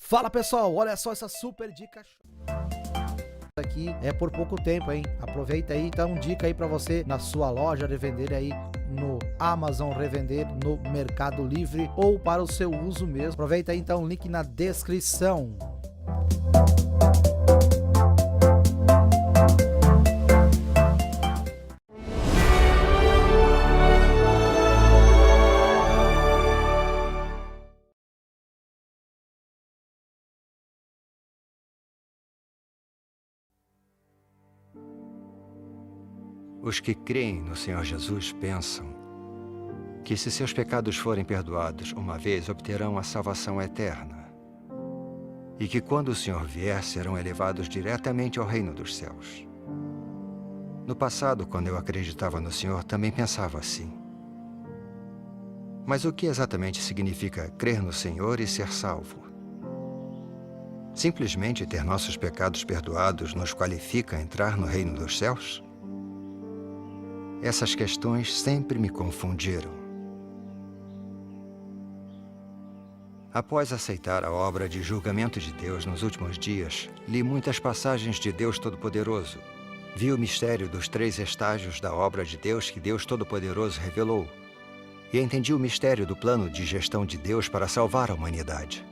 Fala pessoal, olha só essa super dica aqui, é por pouco tempo, hein? Aproveita aí, então dica aí pra você na sua loja revender aí no Amazon, revender no Mercado Livre ou para o seu uso mesmo. Aproveita aí então, link na descrição. Os que creem no Senhor Jesus pensam que, se seus pecados forem perdoados uma vez, obterão a salvação eterna. E que, quando o Senhor vier, serão elevados diretamente ao reino dos céus. No passado, quando eu acreditava no Senhor, também pensava assim. Mas o que exatamente significa crer no Senhor e ser salvo? Simplesmente ter nossos pecados perdoados nos qualifica a entrar no reino dos céus? Essas questões sempre me confundiram. Após aceitar a obra de julgamento de Deus nos últimos dias, li muitas passagens de Deus Todo-Poderoso. Vi o mistério dos 3 estágios da obra de Deus que Deus Todo-Poderoso revelou. E entendi o mistério do plano de gestão de Deus para salvar a humanidade.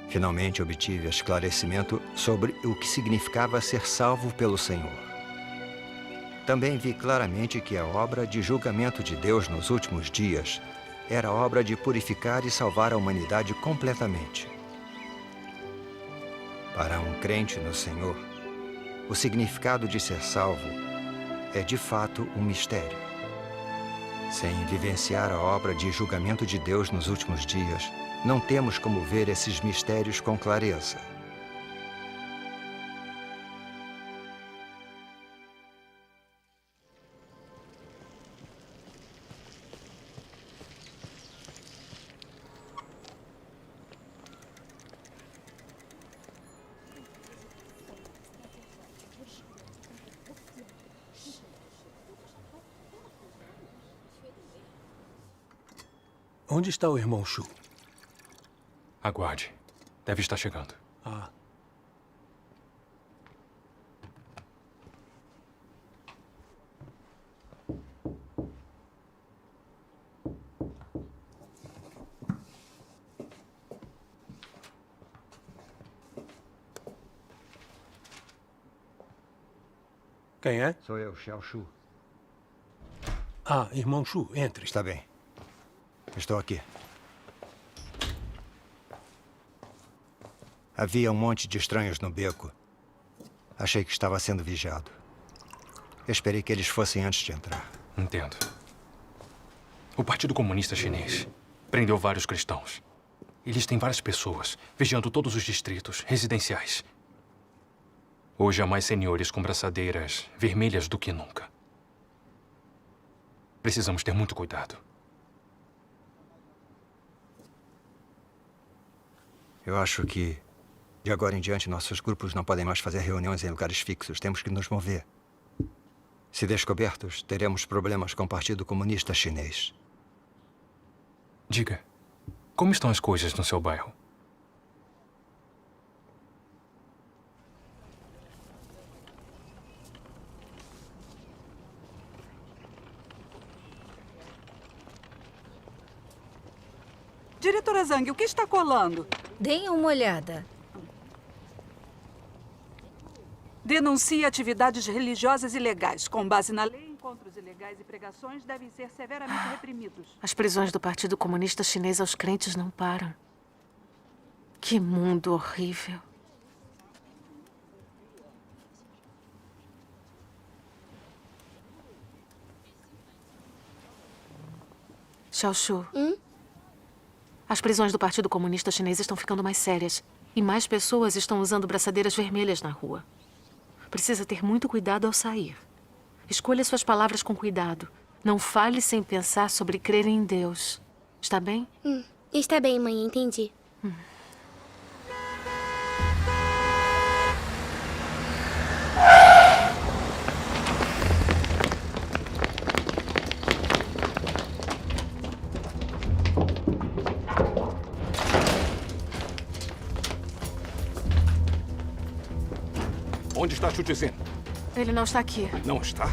Finalmente obtive esclarecimento sobre o que significava ser salvo pelo Senhor. Também vi claramente que a obra de julgamento de Deus nos últimos dias era a obra de purificar e salvar a humanidade completamente. Para um crente no Senhor, o significado de ser salvo é de fato um mistério. Sem vivenciar a obra de julgamento de Deus nos últimos dias, não temos como ver esses mistérios com clareza. Onde está o irmão Shu? Aguarde. Deve estar chegando. Ah. Quem é? Sou eu, Xiao Shu. Ah, irmão Shu, entre. Está bem. Estou aqui. Havia um monte de estranhos no beco. Achei que estava sendo vigiado. Esperei que eles fossem antes de entrar. Entendo. O Partido Comunista Chinês prendeu vários cristãos. Eles têm várias pessoas vigiando todos os distritos residenciais. Hoje há mais senhores com braçadeiras vermelhas do que nunca. Precisamos ter muito cuidado. Eu acho que, de agora em diante, nossos grupos não podem mais fazer reuniões em lugares fixos. Temos que nos mover. Se descobertos, teremos problemas com o Partido Comunista Chinês. Diga, como estão as coisas no seu bairro? Diretora Zhang, o que está colando? Deem uma olhada. Denuncia atividades religiosas ilegais. Com base na lei, encontros ilegais e pregações devem ser severamente reprimidos. As prisões do Partido Comunista Chinês aos crentes não param. Que mundo horrível. Xiaoshu. As prisões do Partido Comunista Chinês estão ficando mais sérias. E mais pessoas estão usando braçadeiras vermelhas na rua. Precisa ter muito cuidado ao sair. Escolha suas palavras com cuidado. Não fale sem pensar sobre crer em Deus. Está bem? Está bem, mãe, entendi. Onde está Chutizin? Ele não está aqui. Não está?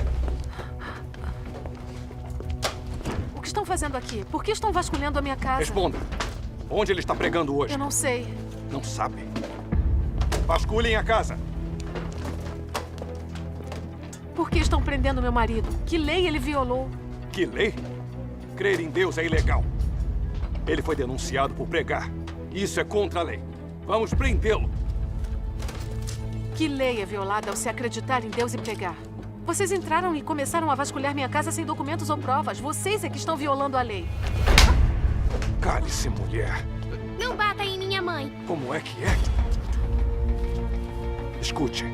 O que estão fazendo aqui? Por que estão vasculhando a minha casa? Responda. Onde ele está pregando hoje? Eu não sei. Não sabe. Vasculhem a casa. Por que estão prendendo meu marido? Que lei ele violou? Que lei? Crer em Deus é ilegal. Ele foi denunciado por pregar. Isso é contra a lei. Vamos prendê-lo. Que lei é violada ao se acreditar em Deus e pregar? Vocês entraram e começaram a vasculhar minha casa sem documentos ou provas. Vocês é que estão violando a lei. Cale-se, mulher. Não bata em minha mãe. Como é que é? Escute.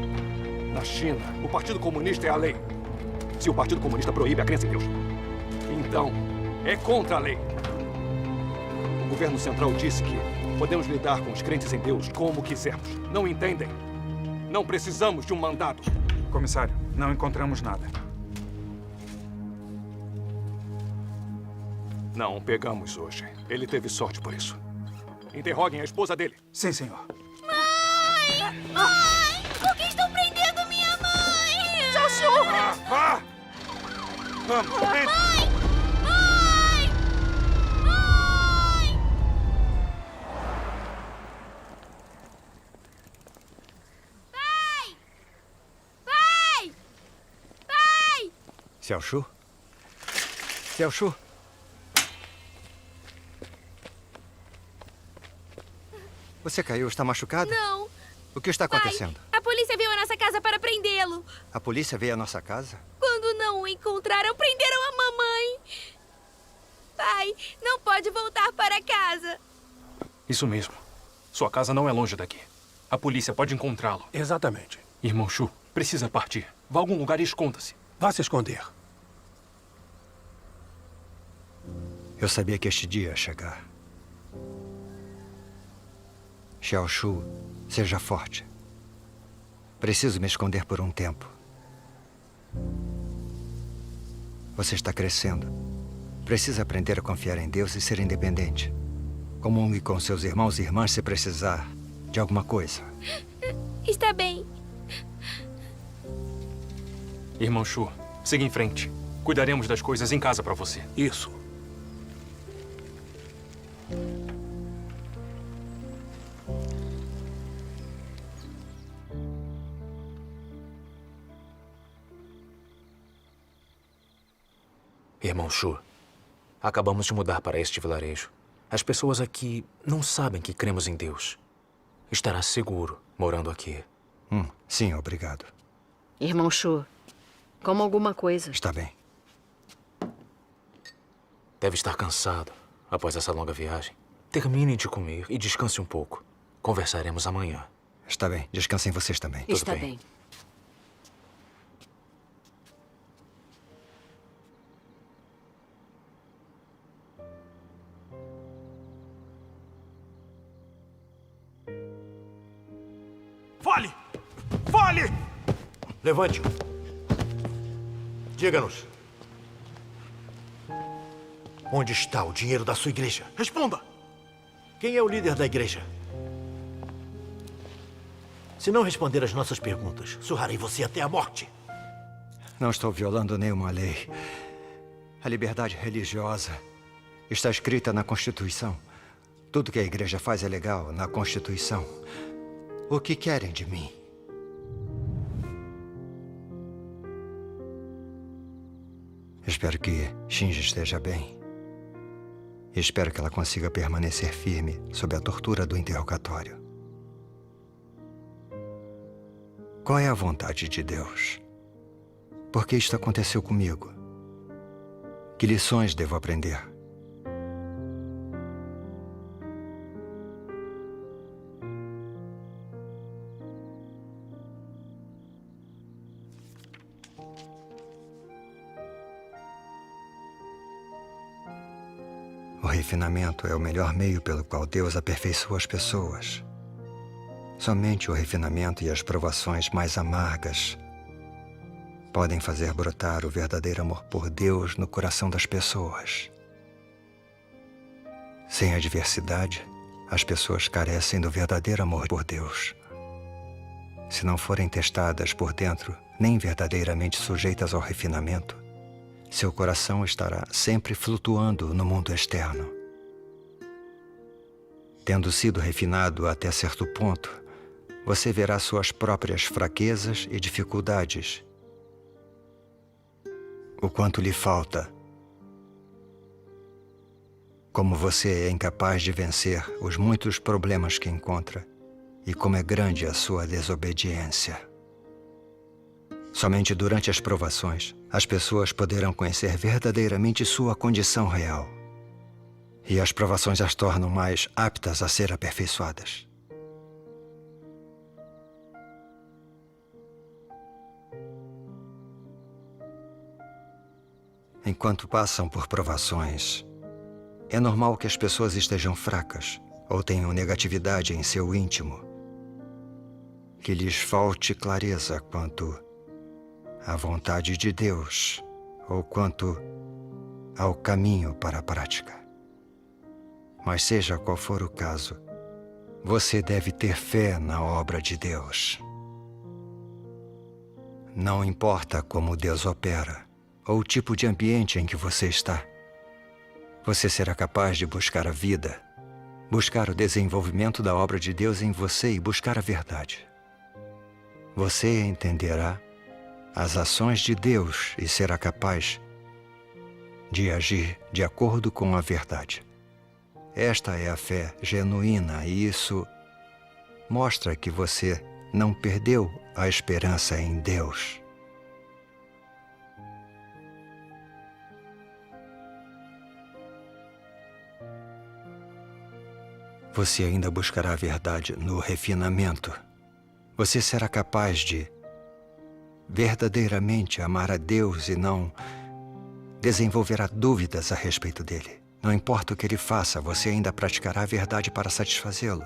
Na China, o Partido Comunista é a lei. Se o Partido Comunista proíbe a crença em Deus, então é contra a lei. O governo central disse que podemos lidar com os crentes em Deus como quisermos. Não entendem? Não precisamos de um mandado. Comissário, não encontramos nada. Não pegamos hoje. Ele teve sorte por isso. Interroguem a esposa dele. Sim, senhor. Mãe! Mãe! Por que estão prendendo minha mãe? Xiaoshu! Vá! Vamos, vem! Mãe! Mãe! Mãe! Pai! Pai! Pai! Xiaoshu? Xiaoshu? Você caiu? Está machucada? Não! O que está acontecendo? Pai, a polícia veio à nossa casa para prendê-lo. A polícia veio à nossa casa? Quando não o encontraram, prenderam a mamãe. Pai, não pode voltar para casa. Isso mesmo. Sua casa não é longe daqui. A polícia pode encontrá-lo. Exatamente. Irmão Shu, precisa partir. Vá a algum lugar e esconda-se. Vá se esconder. Eu sabia que este dia ia chegar. Xiaoshu, seja forte. Preciso me esconder por um tempo. Você está crescendo. Precisa aprender a confiar em Deus e ser independente. Comungue com seus irmãos e irmãs se precisar de alguma coisa. Está bem. Irmão Shu, siga em frente. Cuidaremos das coisas em casa para você. Isso. Irmão Shu, acabamos de mudar para este vilarejo. As pessoas aqui não sabem que cremos em Deus. Estará seguro morando aqui. Sim, obrigado. Irmão Shu, coma alguma coisa. Está bem. Deve estar cansado após essa longa viagem. Termine de comer e descanse um pouco. Conversaremos amanhã. Está bem. Descansem vocês também. Tudo Está bem. bem. Fale! Fale! Levante-o. Diga-nos. Onde está o dinheiro da sua igreja? Responda! Quem é o líder da igreja? Se não responder às nossas perguntas, surrarei você até a morte. Não estou violando nenhuma lei. A liberdade religiosa está escrita na Constituição. Tudo que a igreja faz é legal na Constituição. O que querem de mim? Espero que Shinji esteja bem. E espero que ela consiga permanecer firme sob a tortura do interrogatório. Qual é a vontade de Deus? Por que isto aconteceu comigo? Que lições devo aprender? O refinamento é o melhor meio pelo qual Deus aperfeiçoa as pessoas. Somente o refinamento e as provações mais amargas podem fazer brotar o verdadeiro amor por Deus no coração das pessoas. Sem adversidade, as pessoas carecem do verdadeiro amor por Deus. se não forem testadas por dentro, nem verdadeiramente sujeitas ao refinamento, seu coração estará sempre flutuando no mundo externo. Tendo sido refinado até certo ponto, você verá suas próprias fraquezas e dificuldades, o quanto lhe falta, como você é incapaz de vencer os muitos problemas que encontra e como é grande a sua desobediência. Somente durante as provações, as pessoas poderão conhecer verdadeiramente sua condição real. E as provações as tornam mais aptas a ser aperfeiçoadas. Enquanto passam por provações, é normal que as pessoas estejam fracas ou tenham negatividade em seu íntimo, que lhes falte clareza quanto à vontade de Deus ou quanto ao caminho para a prática. Mas seja qual for o caso, você deve ter fé na obra de Deus. Não importa como Deus opera ou o tipo de ambiente em que você está, você será capaz de buscar a vida, buscar o desenvolvimento da obra de Deus em você e buscar a verdade. Você entenderá as ações de Deus e será capaz de agir de acordo com a verdade. Esta é a fé genuína e isso mostra que você não perdeu a esperança em Deus. Você ainda buscará a verdade no refinamento. Você será capaz de verdadeiramente amar a Deus e não desenvolverá dúvidas a respeito dele. Não importa o que ele faça, você ainda praticará a verdade para satisfazê-lo.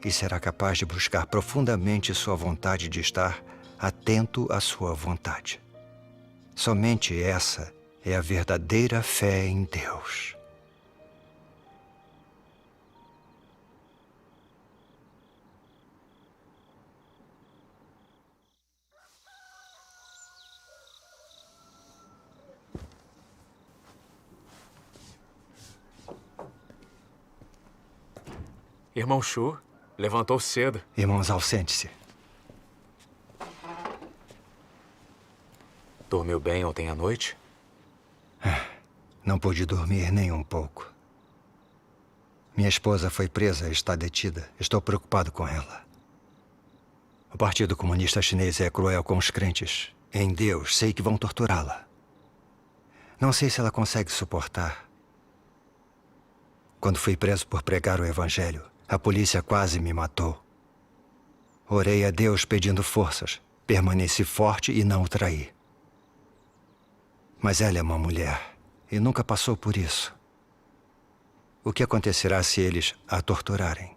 E será capaz de buscar profundamente sua vontade de estar atento à sua vontade. Somente essa é a verdadeira fé em Deus. Irmão Shu, levantou cedo. Irmãos, ausentem-se. Dormiu bem ontem à noite? Não pude dormir nem um pouco. Minha esposa foi presa e está detida. Estou preocupado com ela. O Partido Comunista Chinês é cruel com os crentes. Em Deus, sei que vão torturá-la. Não sei se ela consegue suportar. Quando fui preso por pregar o Evangelho, a polícia quase me matou. Orei a Deus pedindo forças. Permaneci forte e não o traí. Mas ela é uma mulher e nunca passou por isso. O que acontecerá se eles a torturarem?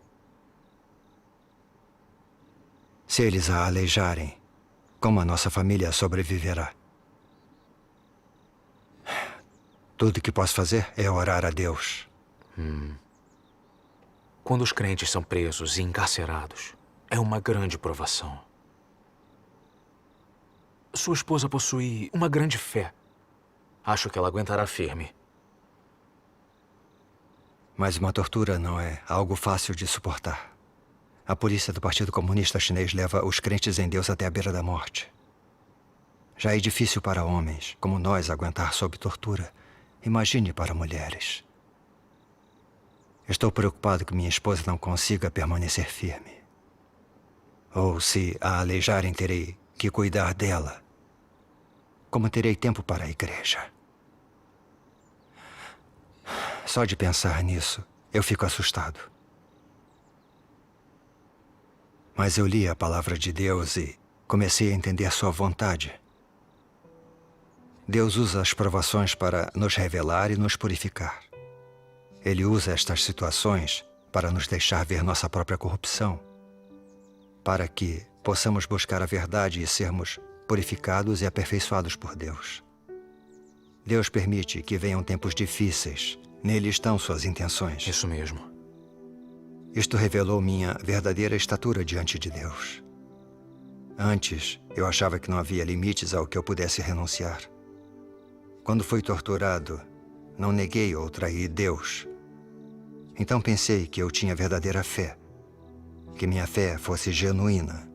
Se eles a aleijarem, como a nossa família sobreviverá? Tudo que posso fazer é orar a Deus. Quando os crentes são presos e encarcerados, é uma grande provação. Sua esposa possui uma grande fé. Acho que ela aguentará firme. Mas uma tortura não é algo fácil de suportar. A polícia do Partido Comunista Chinês leva os crentes em Deus até a beira da morte. Já é difícil para homens, como nós, aguentar sob tortura. Imagine para mulheres. Estou preocupado que minha esposa não consiga permanecer firme. Ou se a aleijarem, terei que cuidar dela. Como terei tempo para a igreja? Só de pensar nisso, eu fico assustado. Mas eu li a palavra de Deus e comecei a entender sua vontade. Deus usa as provações para nos revelar e nos purificar. Ele usa estas situações para nos deixar ver nossa própria corrupção, para que possamos buscar a verdade e sermos purificados e aperfeiçoados por Deus. Deus permite que venham tempos difíceis. Nele estão suas intenções. Isso mesmo. Isto revelou minha verdadeira estatura diante de Deus. Antes, eu achava que não havia limites ao que eu pudesse renunciar. Quando fui torturado, não neguei ou traí Deus. Então pensei que eu tinha verdadeira fé, que minha fé fosse genuína.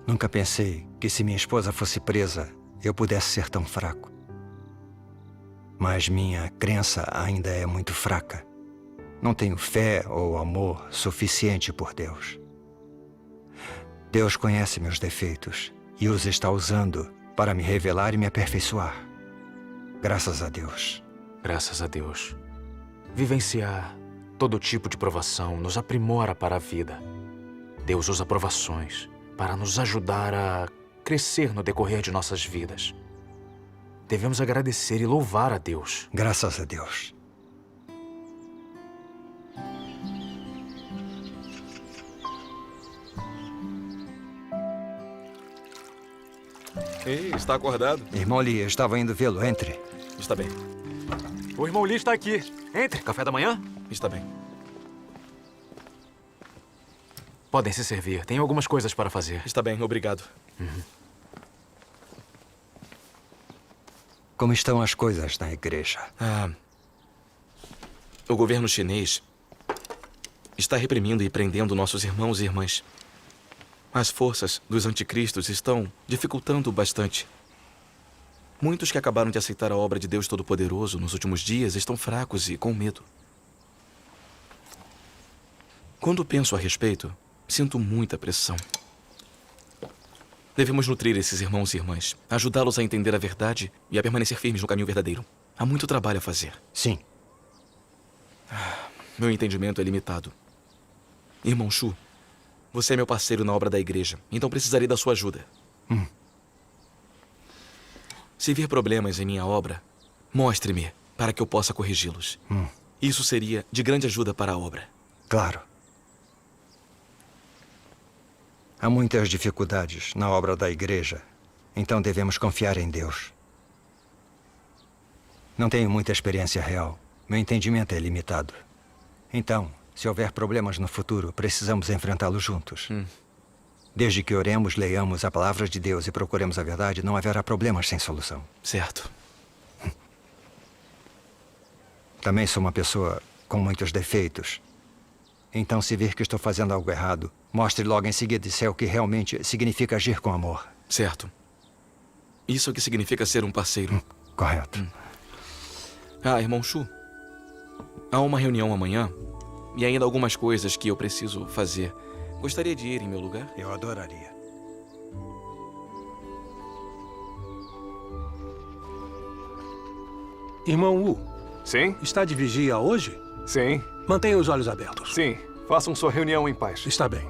Nunca pensei que se minha esposa fosse presa, eu pudesse ser tão fraco. Mas minha crença ainda é muito fraca. Não tenho fé ou amor suficiente por Deus. Deus conhece meus defeitos e os está usando para me revelar e me aperfeiçoar. Graças a Deus. Graças a Deus. Vivenciar todo tipo de provação nos aprimora para a vida. Deus usa provações para nos ajudar a crescer no decorrer de nossas vidas. Devemos agradecer e louvar a Deus. Graças a Deus. Ei, está acordado? Irmão Lee, eu estava indo vê-lo. Entre. Está bem. O irmão Lee está aqui. Entre. Café da manhã? Está bem. Podem se servir. Tenho algumas coisas para fazer. Está bem, obrigado. Como estão as coisas na igreja? O governo chinês está reprimindo e prendendo nossos irmãos e irmãs. As forças dos anticristos estão dificultando bastante. Muitos que acabaram de aceitar a obra de Deus Todo-Poderoso nos últimos dias estão fracos e com medo. Quando penso a respeito, sinto muita pressão. Devemos nutrir esses irmãos e irmãs, ajudá-los a entender a verdade e a permanecer firmes no caminho verdadeiro. Há muito trabalho a fazer. Sim. Meu entendimento é limitado. Irmão Shu, você é meu parceiro na obra da igreja, então precisarei da sua ajuda. Se vir problemas em minha obra, mostre-me para que eu possa corrigi-los. Isso seria de grande ajuda para a obra. Claro. Há muitas dificuldades na obra da igreja, então devemos confiar em Deus. Não tenho muita experiência real. Meu entendimento é limitado. Então, se houver problemas no futuro, precisamos enfrentá-los juntos. Desde que oremos, leiamos a palavra de Deus e procuremos a verdade, não haverá problemas sem solução. Certo. Também sou uma pessoa com muitos defeitos. Então, se vir que estou fazendo algo errado, mostre logo em seguida se é o que realmente significa agir com amor. Certo. Isso é o que significa ser um parceiro. Correto. Irmão Shu, há uma reunião amanhã e ainda algumas coisas que eu preciso fazer. Gostaria de ir em meu lugar? Eu adoraria. Irmão Wu. Sim? Está de vigia hoje? Sim. Mantenha os olhos abertos. Sim. Façam sua reunião em paz. Está bem.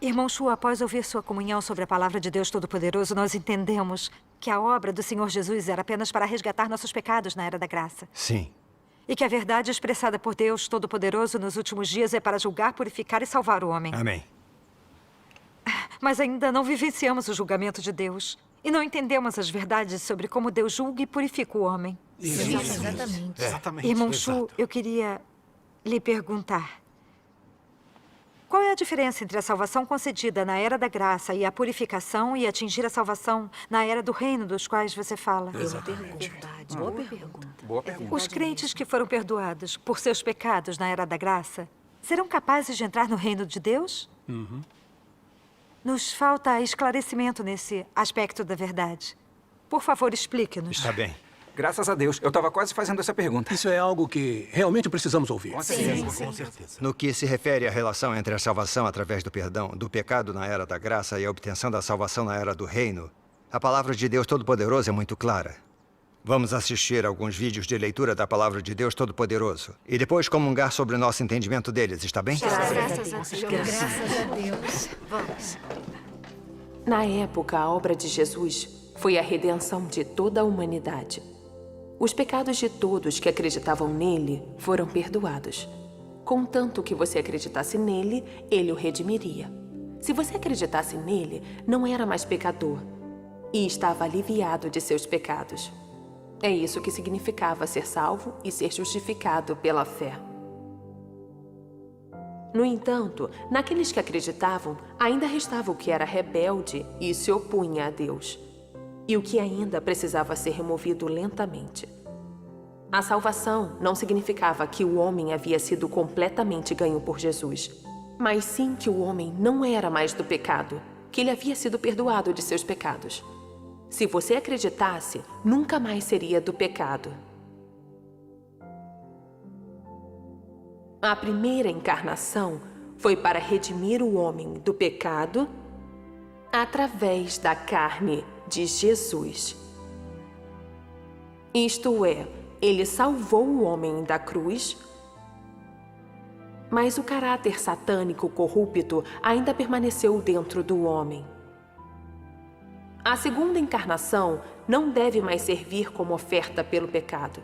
Irmão Shu, após ouvir sua comunhão sobre a palavra de Deus Todo-Poderoso, nós entendemos que a obra do Senhor Jesus era apenas para resgatar nossos pecados na Era da Graça. Sim. E que a verdade expressada por Deus Todo-Poderoso nos últimos dias é para julgar, purificar e salvar o homem. Amém. Mas ainda não vivenciamos o julgamento de Deus. E não entendemos as verdades sobre como Deus julga e purifica o homem. Sim, exatamente. Irmão Shu, eu queria lhe perguntar. Qual é a diferença entre a salvação concedida na Era da Graça e a purificação e atingir a salvação na Era do Reino dos quais você fala? Exatamente. Boa pergunta. Boa pergunta. Os crentes que foram perdoados por seus pecados na Era da Graça serão capazes de entrar no Reino de Deus? Nos falta esclarecimento nesse aspecto da verdade. Por favor, explique-nos. Está bem. Graças a Deus. Eu estava quase fazendo essa pergunta. Isso é algo que realmente precisamos ouvir. Com certeza. Com certeza. No que se refere à relação entre a salvação através do perdão do pecado na Era da Graça e a obtenção da salvação na Era do Reino, a palavra de Deus Todo-Poderoso é muito clara. Vamos assistir a alguns vídeos de leitura da palavra de Deus Todo-Poderoso e depois comungar sobre o nosso entendimento deles, está bem? Graças a Deus. Graças a Deus. Vamos. Na época, a obra de Jesus foi a redenção de toda a humanidade. Os pecados de todos que acreditavam nele foram perdoados. Contanto que você acreditasse nele, ele o redimiria. Se você acreditasse nele, não era mais pecador e estava aliviado de seus pecados. É isso que significava ser salvo e ser justificado pela fé. No entanto, naqueles que acreditavam, ainda restava o que era rebelde e se opunha a Deus, e o que ainda precisava ser removido lentamente. A salvação não significava que o homem havia sido completamente ganho por Jesus, mas sim que o homem não era mais do pecado, que ele havia sido perdoado de seus pecados. Se você acreditasse, nunca mais seria do pecado. A primeira encarnação foi para redimir o homem do pecado através da carne de Jesus. Isto é, ele salvou o homem da cruz, mas o caráter satânico corrupto ainda permaneceu dentro do homem. A segunda encarnação não deve mais servir como oferta pelo pecado,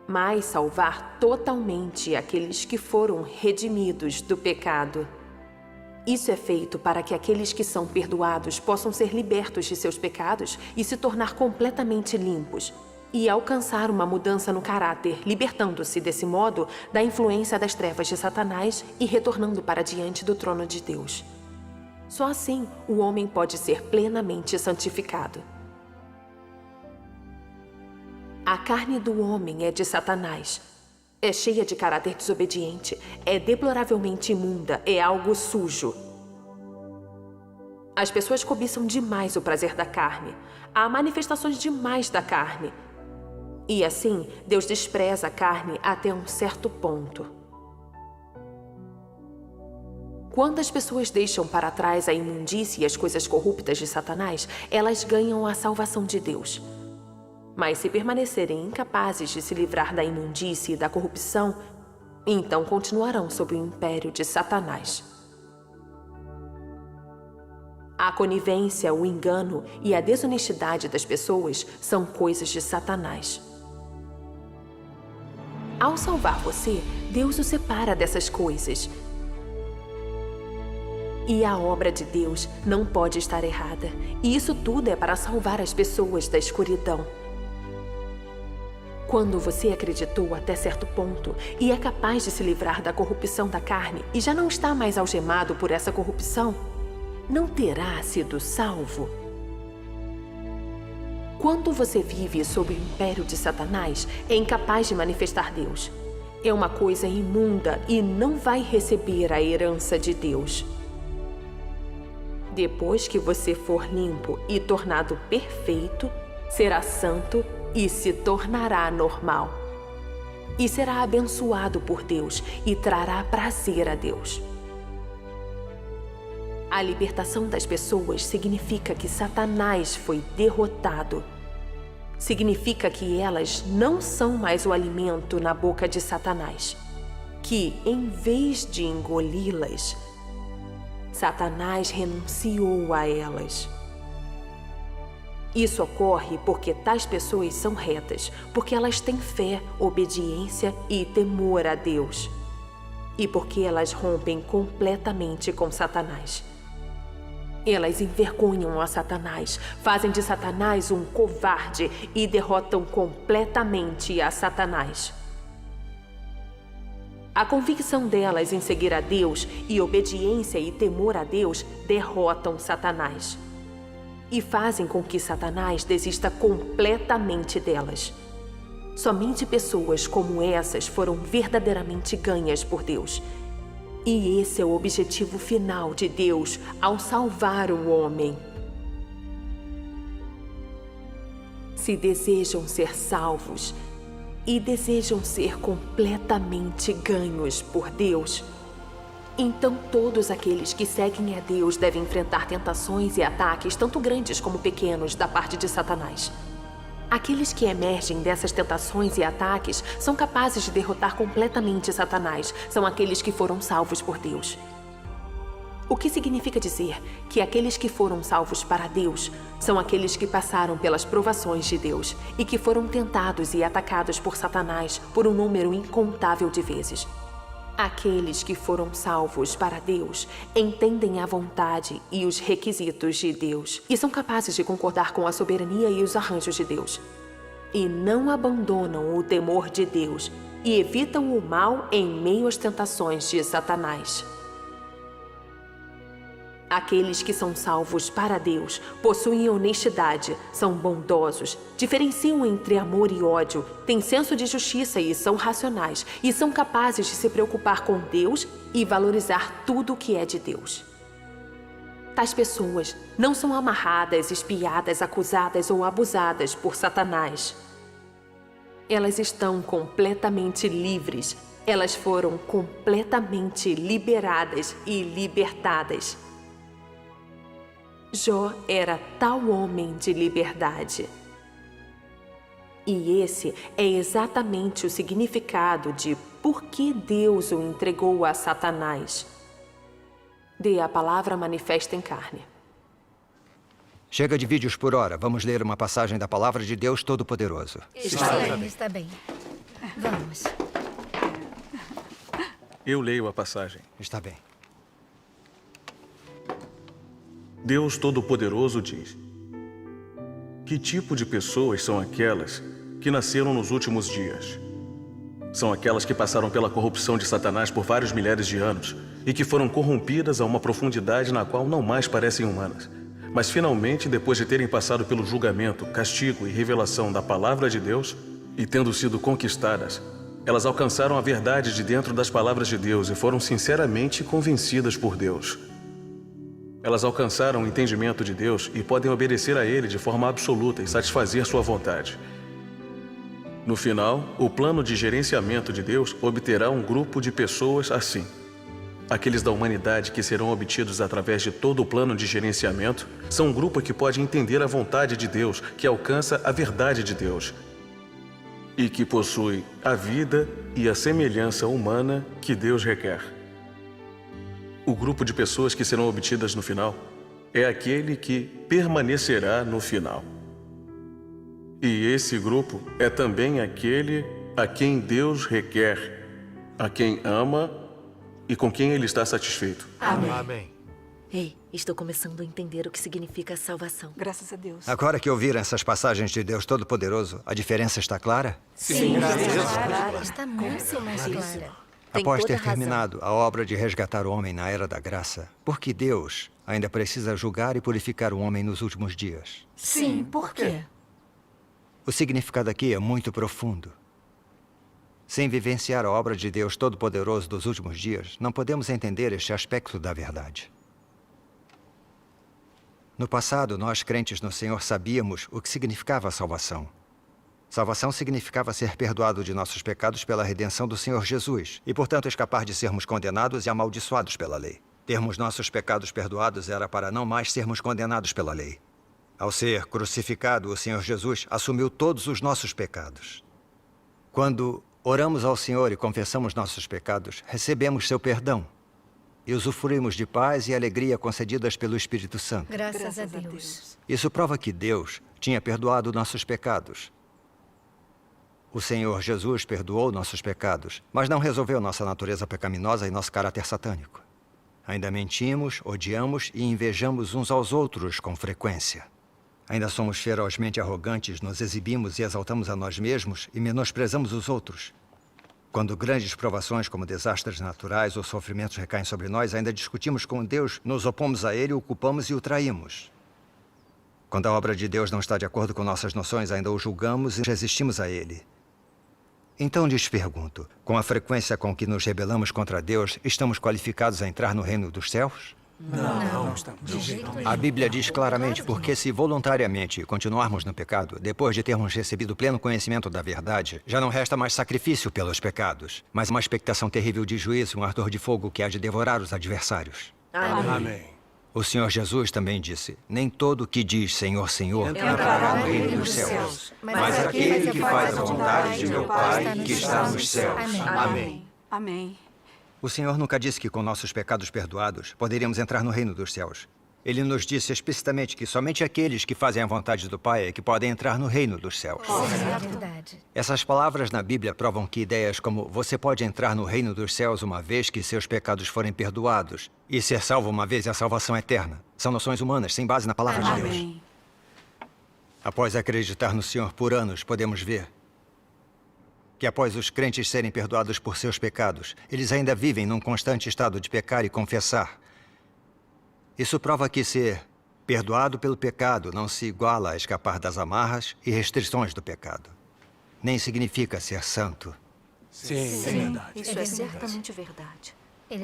mas salvar totalmente aqueles que foram redimidos do pecado. Isso é feito para que aqueles que são perdoados possam ser libertos de seus pecados e se tornar completamente limpos, e alcançar uma mudança no caráter, libertando-se, desse modo, da influência das trevas de Satanás e retornando para diante do trono de Deus. Só assim o homem pode ser plenamente santificado. A carne do homem é de Satanás. É cheia de caráter desobediente, é deploravelmente imunda, é algo sujo. As pessoas cobiçam demais o prazer da carne. Há manifestações demais da carne. E assim, Deus despreza a carne até um certo ponto. Quando as pessoas deixam para trás a imundície e as coisas corruptas de Satanás, elas ganham a salvação de Deus. Mas se permanecerem incapazes de se livrar da imundície e da corrupção, então continuarão sob o império de Satanás. A conivência, o engano e a desonestidade das pessoas são coisas de Satanás. Ao salvar você, Deus o separa dessas coisas. E a obra de Deus não pode estar errada. E isso tudo é para salvar as pessoas da escuridão. Quando você acreditou até certo ponto e é capaz de se livrar da corrupção da carne e já não está mais algemado por essa corrupção, não terá sido salvo. Quando você vive sob o império de Satanás, é incapaz de manifestar Deus. É uma coisa imunda e não vai receber a herança de Deus. Depois que você for limpo e tornado perfeito, será santo e se tornará normal. E será abençoado por Deus e trará prazer a Deus. A libertação das pessoas significa que Satanás foi derrotado. Significa que elas não são mais o alimento na boca de Satanás. Que, em vez de engoli-las, Satanás renunciou a elas. Isso ocorre porque tais pessoas são retas, porque elas têm fé, obediência e temor a Deus. E porque elas rompem completamente com Satanás. Elas envergonham a Satanás, fazem de Satanás um covarde e derrotam completamente a Satanás. A convicção delas em seguir a Deus e obediência e temor a Deus derrotam Satanás. E fazem com que Satanás desista completamente delas. Somente pessoas como essas foram verdadeiramente ganhas por Deus. E esse é o objetivo final de Deus ao salvar o homem. Se desejam ser salvos e desejam ser completamente ganhos por Deus, então todos aqueles que seguem a Deus devem enfrentar tentações e ataques tanto grandes como pequenos da parte de Satanás. Aqueles que emergem dessas tentações e ataques são capazes de derrotar completamente Satanás, são aqueles que foram salvos por Deus. O que significa dizer que aqueles que foram salvos para Deus são aqueles que passaram pelas provações de Deus e que foram tentados e atacados por Satanás por um número incontável de vezes. Aqueles que foram salvos para Deus entendem a vontade e os requisitos de Deus e são capazes de concordar com a soberania e os arranjos de Deus. E não abandonam o temor de Deus e evitam o mal em meio às tentações de Satanás. Aqueles que são salvos para Deus possuem honestidade, são bondosos, diferenciam entre amor e ódio, têm senso de justiça e são racionais, e são capazes de se preocupar com Deus e valorizar tudo o que é de Deus. Tais pessoas não são amarradas, espiadas, acusadas ou abusadas por Satanás. Elas estão completamente livres. Elas foram completamente liberadas e libertadas. Jó era tal homem de liberdade. E esse é exatamente o significado de por que Deus o entregou a Satanás. Dê a palavra manifesta em carne. Chega de vídeos por hora. Vamos ler uma passagem da palavra de Deus Todo-Poderoso. Está bem. Vamos. Eu leio a passagem. Está bem. Deus Todo-Poderoso diz: que tipo de pessoas são aquelas que nasceram nos últimos dias? São aquelas que passaram pela corrupção de Satanás por vários milhares de anos e que foram corrompidas a uma profundidade na qual não mais parecem humanas. Mas finalmente, depois de terem passado pelo julgamento, castigo e revelação da palavra de Deus e tendo sido conquistadas, elas alcançaram a verdade de dentro das palavras de Deus e foram sinceramente convencidas por Deus. Elas alcançaram o entendimento de Deus e podem obedecer a Ele de forma absoluta e satisfazer sua vontade. No final, o plano de gerenciamento de Deus obterá um grupo de pessoas assim. Aqueles da humanidade que serão obtidos através de todo o plano de gerenciamento são um grupo que pode entender a vontade de Deus, que alcança a verdade de Deus e que possui a vida e a semelhança humana que Deus requer. O grupo de pessoas que serão obtidas no final é aquele que permanecerá no final. E esse grupo é também aquele a quem Deus requer, a quem ama e com quem Ele está satisfeito. Amém. Amém. Ei, estou começando a entender o que significa salvação. Graças a Deus. Agora que ouviram essas passagens de Deus Todo-Poderoso, a diferença está clara? Sim, está muito mais clara. Após ter terminado a obra de resgatar o homem na Era da Graça, por que Deus ainda precisa julgar e purificar o homem nos últimos dias? Sim, por quê? O significado aqui é muito profundo. Sem vivenciar a obra de Deus Todo-Poderoso dos últimos dias, não podemos entender este aspecto da verdade. No passado, nós crentes no Senhor sabíamos o que significava a salvação. Salvação significava ser perdoado de nossos pecados pela redenção do Senhor Jesus e, portanto, escapar de sermos condenados e amaldiçoados pela lei. Termos nossos pecados perdoados era para não mais sermos condenados pela lei. Ao ser crucificado, o Senhor Jesus assumiu todos os nossos pecados. Quando oramos ao Senhor e confessamos nossos pecados, recebemos seu perdão e usufruímos de paz e alegria concedidas pelo Espírito Santo. Graças a Deus. Isso prova que Deus tinha perdoado nossos pecados. O Senhor Jesus perdoou nossos pecados, mas não resolveu nossa natureza pecaminosa e nosso caráter satânico. Ainda mentimos, odiamos e invejamos uns aos outros com frequência. Ainda somos ferozmente arrogantes, nos exibimos e exaltamos a nós mesmos e menosprezamos os outros. Quando grandes provações como desastres naturais ou sofrimentos recaem sobre nós, ainda discutimos com Deus, nos opomos a Ele, o culpamos e o traímos. Quando a obra de Deus não está de acordo com nossas noções, ainda o julgamos e resistimos a Ele. Então lhes pergunto, com a frequência com que nos rebelamos contra Deus, estamos qualificados a entrar no reino dos céus? Não estamos. De jeito nenhum. A Bíblia diz claramente, porque se voluntariamente continuarmos no pecado, depois de termos recebido pleno conhecimento da verdade, já não resta mais sacrifício pelos pecados, mas uma expectação terrível de juízo e um ardor de fogo que há de devorar os adversários. Amém. O Senhor Jesus também disse, nem todo que diz Senhor, Senhor entrará no reino dos céus, mas aquele que faz a vontade de meu Pai que está nos céus. Amém. Amém. O Senhor nunca disse que com nossos pecados perdoados poderíamos entrar no reino dos céus. Ele nos disse explicitamente que somente aqueles que fazem a vontade do Pai é que podem entrar no reino dos céus. É verdade. Essas palavras na Bíblia provam que ideias como você pode entrar no reino dos céus uma vez que seus pecados forem perdoados e ser salvo uma vez a salvação eterna são noções humanas sem base na palavra de Deus. Amém. Após acreditar no Senhor por anos, podemos ver que após os crentes serem perdoados por seus pecados, eles ainda vivem num constante estado de pecar e confessar. Isso prova que ser perdoado pelo pecado não se iguala a escapar das amarras e restrições do pecado. Nem significa ser santo. Sim, é verdade. Isso é certamente verdade.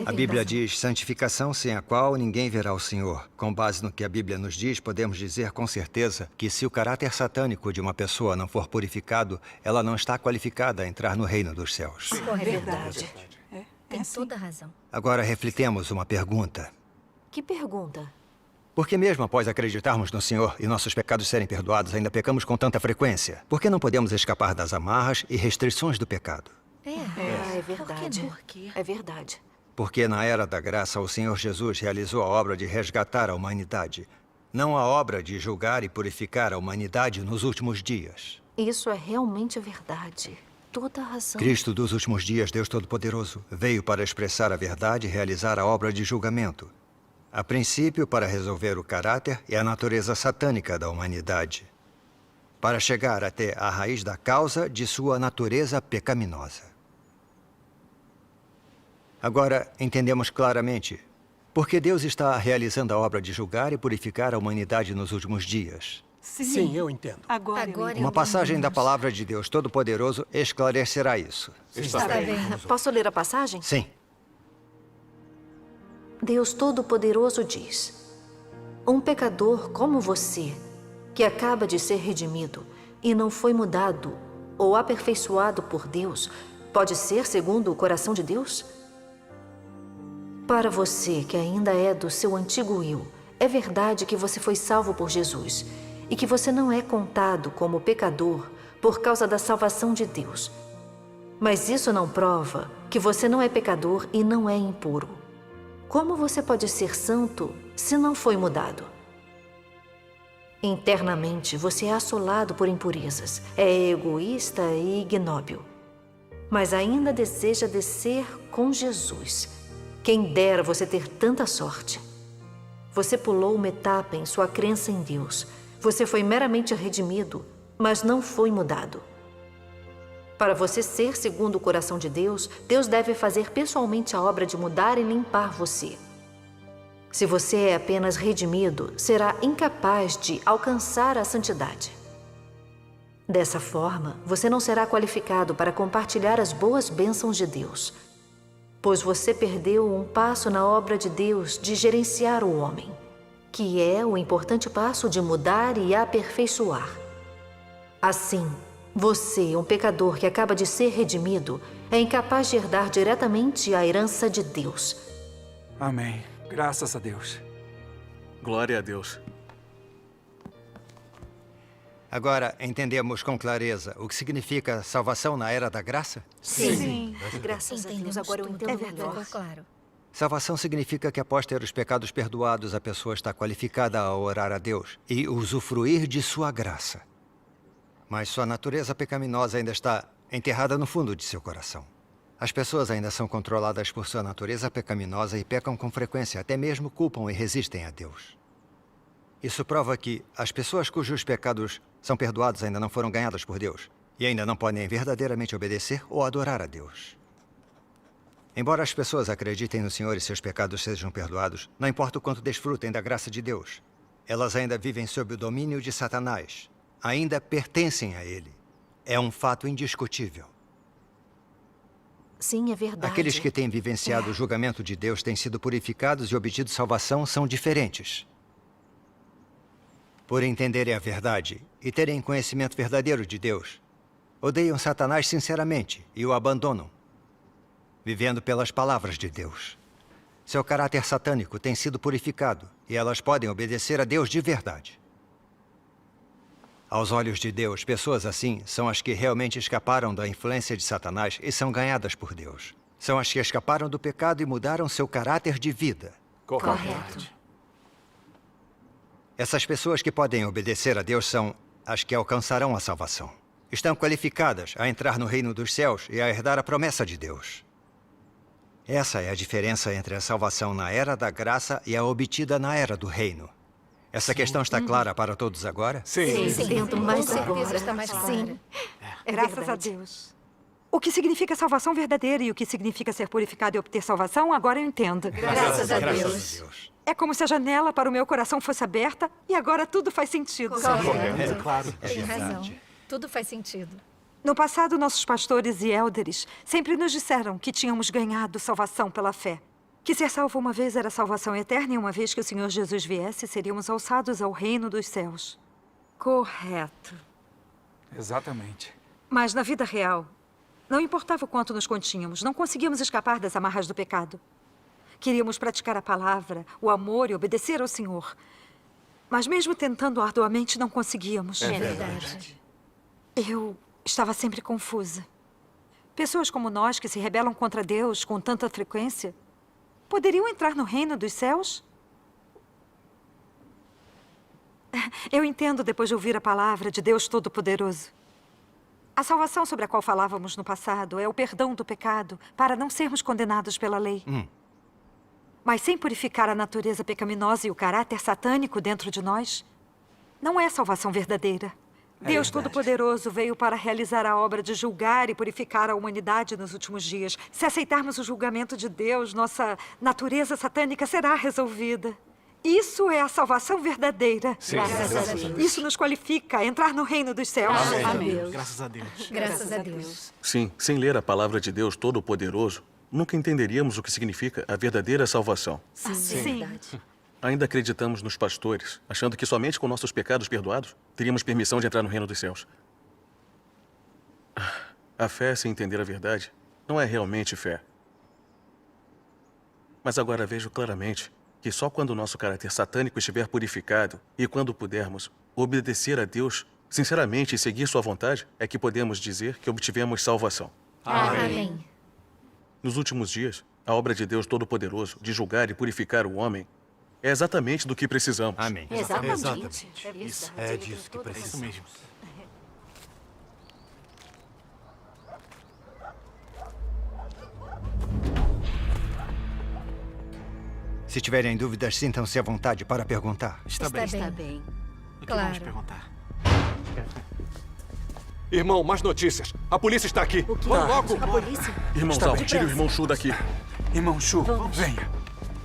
A Bíblia diz santificação sem a qual ninguém verá o Senhor. Com base no que a Bíblia nos diz, podemos dizer com certeza que se o caráter satânico de uma pessoa não for purificado, ela não está qualificada a entrar no reino dos céus. É verdade. Tem toda a razão. Agora reflitemos uma pergunta. Que pergunta? Por que mesmo após acreditarmos no Senhor e nossos pecados serem perdoados, ainda pecamos com tanta frequência? Por que não podemos escapar das amarras e restrições do pecado? É verdade. Por quê? É verdade. Porque na era da graça, o Senhor Jesus realizou a obra de resgatar a humanidade, não a obra de julgar e purificar a humanidade nos últimos dias. Isso é realmente verdade. Toda a razão. Cristo dos últimos dias, Deus Todo-Poderoso, veio para expressar a verdade e realizar a obra de julgamento. A princípio, para resolver o caráter e a natureza satânica da humanidade, para chegar até a raiz da causa de sua natureza pecaminosa. Agora, entendemos claramente por que Deus está realizando a obra de julgar e purificar a humanidade nos últimos dias. Sim, eu entendo. Agora Uma passagem da palavra de Deus Todo-Poderoso esclarecerá isso. Está bem. Posso ler a passagem? Sim. Deus Todo-Poderoso diz: um pecador como você, que acaba de ser redimido e não foi mudado ou aperfeiçoado por Deus, pode ser segundo o coração de Deus? Para você que ainda é do seu antigo eu, é verdade que você foi salvo por Jesus e que você não é contado como pecador por causa da salvação de Deus. Mas isso não prova que você não é pecador e não é impuro. Como você pode ser santo se não foi mudado? Internamente, você é assolado por impurezas, é egoísta e ignóbil. Mas ainda deseja descer com Jesus. Quem dera você ter tanta sorte. Você pulou uma etapa em sua crença em Deus. Você foi meramente redimido, mas não foi mudado. Para você ser segundo o coração de Deus, Deus deve fazer pessoalmente a obra de mudar e limpar você. Se você é apenas redimido, será incapaz de alcançar a santidade. Dessa forma, você não será qualificado para compartilhar as boas bênçãos de Deus, pois você perdeu um passo na obra de Deus de gerenciar o homem, que é o importante passo de mudar e aperfeiçoar. Assim, você, um pecador que acaba de ser redimido, é incapaz de herdar diretamente a herança de Deus. Amém. Graças a Deus. Glória a Deus. Agora, entendemos com clareza o que significa salvação na era da graça? Sim. Graças a Deus, agora eu entendo melhor. Claro. Salvação significa que após ter os pecados perdoados, a pessoa está qualificada a orar a Deus e usufruir de sua graça. Mas sua natureza pecaminosa ainda está enterrada no fundo de seu coração. As pessoas ainda são controladas por sua natureza pecaminosa e pecam com frequência, até mesmo culpam e resistem a Deus. Isso prova que as pessoas cujos pecados são perdoados ainda não foram ganhadas por Deus e ainda não podem verdadeiramente obedecer ou adorar a Deus. Embora as pessoas acreditem no Senhor e seus pecados sejam perdoados, não importa o quanto desfrutem da graça de Deus, elas ainda vivem sob o domínio de Satanás, ainda pertencem a ele. É um fato indiscutível. Sim, é verdade. Aqueles que têm vivenciado o julgamento de Deus, têm sido purificados e obtido salvação, são diferentes. Por entenderem a verdade e terem conhecimento verdadeiro de Deus, odeiam Satanás sinceramente e o abandonam, vivendo pelas palavras de Deus. Seu caráter satânico tem sido purificado e elas podem obedecer a Deus de verdade. Aos olhos de Deus, pessoas assim são as que realmente escaparam da influência de Satanás e são ganhadas por Deus. São as que escaparam do pecado e mudaram seu caráter de vida. Correto. Essas pessoas que podem obedecer a Deus são as que alcançarão a salvação. Estão qualificadas a entrar no reino dos céus e a herdar a promessa de Deus. Essa é a diferença entre a salvação na era da graça e a obtida na era do reino. Essa questão está clara para todos agora? Sim. Sinto mais agora. Está mais claro. Sim. Graças a Deus. O que significa salvação verdadeira e o que significa ser purificado e obter salvação, agora eu entendo. Graças a Deus. É como se a janela para o meu coração fosse aberta e agora tudo faz sentido. Claro. Tem razão. Tudo faz sentido. No passado, nossos pastores e élderes sempre nos disseram que tínhamos ganhado salvação pela fé. Que ser salvo uma vez era salvação eterna e uma vez que o Senhor Jesus viesse, seríamos alçados ao reino dos céus. Correto. Exatamente. Mas na vida real, não importava o quanto nos continhamos, não conseguíamos escapar das amarras do pecado. Queríamos praticar a palavra, o amor e obedecer ao Senhor. Mas mesmo tentando arduamente, não conseguíamos. É verdade. Eu estava sempre confusa. Pessoas como nós, que se rebelam contra Deus com tanta frequência, poderiam entrar no reino dos céus? Eu entendo depois de ouvir a palavra de Deus Todo-Poderoso. A salvação sobre a qual falávamos no passado é o perdão do pecado para não sermos condenados pela lei. Mas sem purificar a natureza pecaminosa e o caráter satânico dentro de nós, não é salvação verdadeira. Deus Todo-Poderoso veio para realizar a obra de julgar e purificar a humanidade nos últimos dias. Se aceitarmos o julgamento de Deus, nossa natureza satânica será resolvida. Isso é a salvação verdadeira. Sim. Graças a Deus. Isso nos qualifica a entrar no reino dos céus. Amém. Graças a Deus. Graças a Deus. Sim, sem ler a palavra de Deus Todo-Poderoso, nunca entenderíamos o que significa a verdadeira salvação. Sim. Ainda acreditamos nos pastores, achando que somente com nossos pecados perdoados teríamos permissão de entrar no reino dos céus. A fé, sem entender a verdade, não é realmente fé. Mas agora vejo claramente que só quando o nosso caráter satânico estiver purificado e quando pudermos obedecer a Deus sinceramente e seguir sua vontade, é que podemos dizer que obtivemos salvação. Amém. Nos últimos dias, a obra de Deus Todo-Poderoso de julgar e purificar o homem é exatamente do que precisamos. Amém. Exatamente. Isso é disso que precisamos. Se tiverem dúvidas, sintam-se à vontade para perguntar. Está bem. Claro. O que vamos perguntar? Irmão, mais notícias. A polícia está aqui. Vamos logo. A polícia? Irmão Está Zal, bem. tire o irmão Shu daqui. Irmão Shu, venha.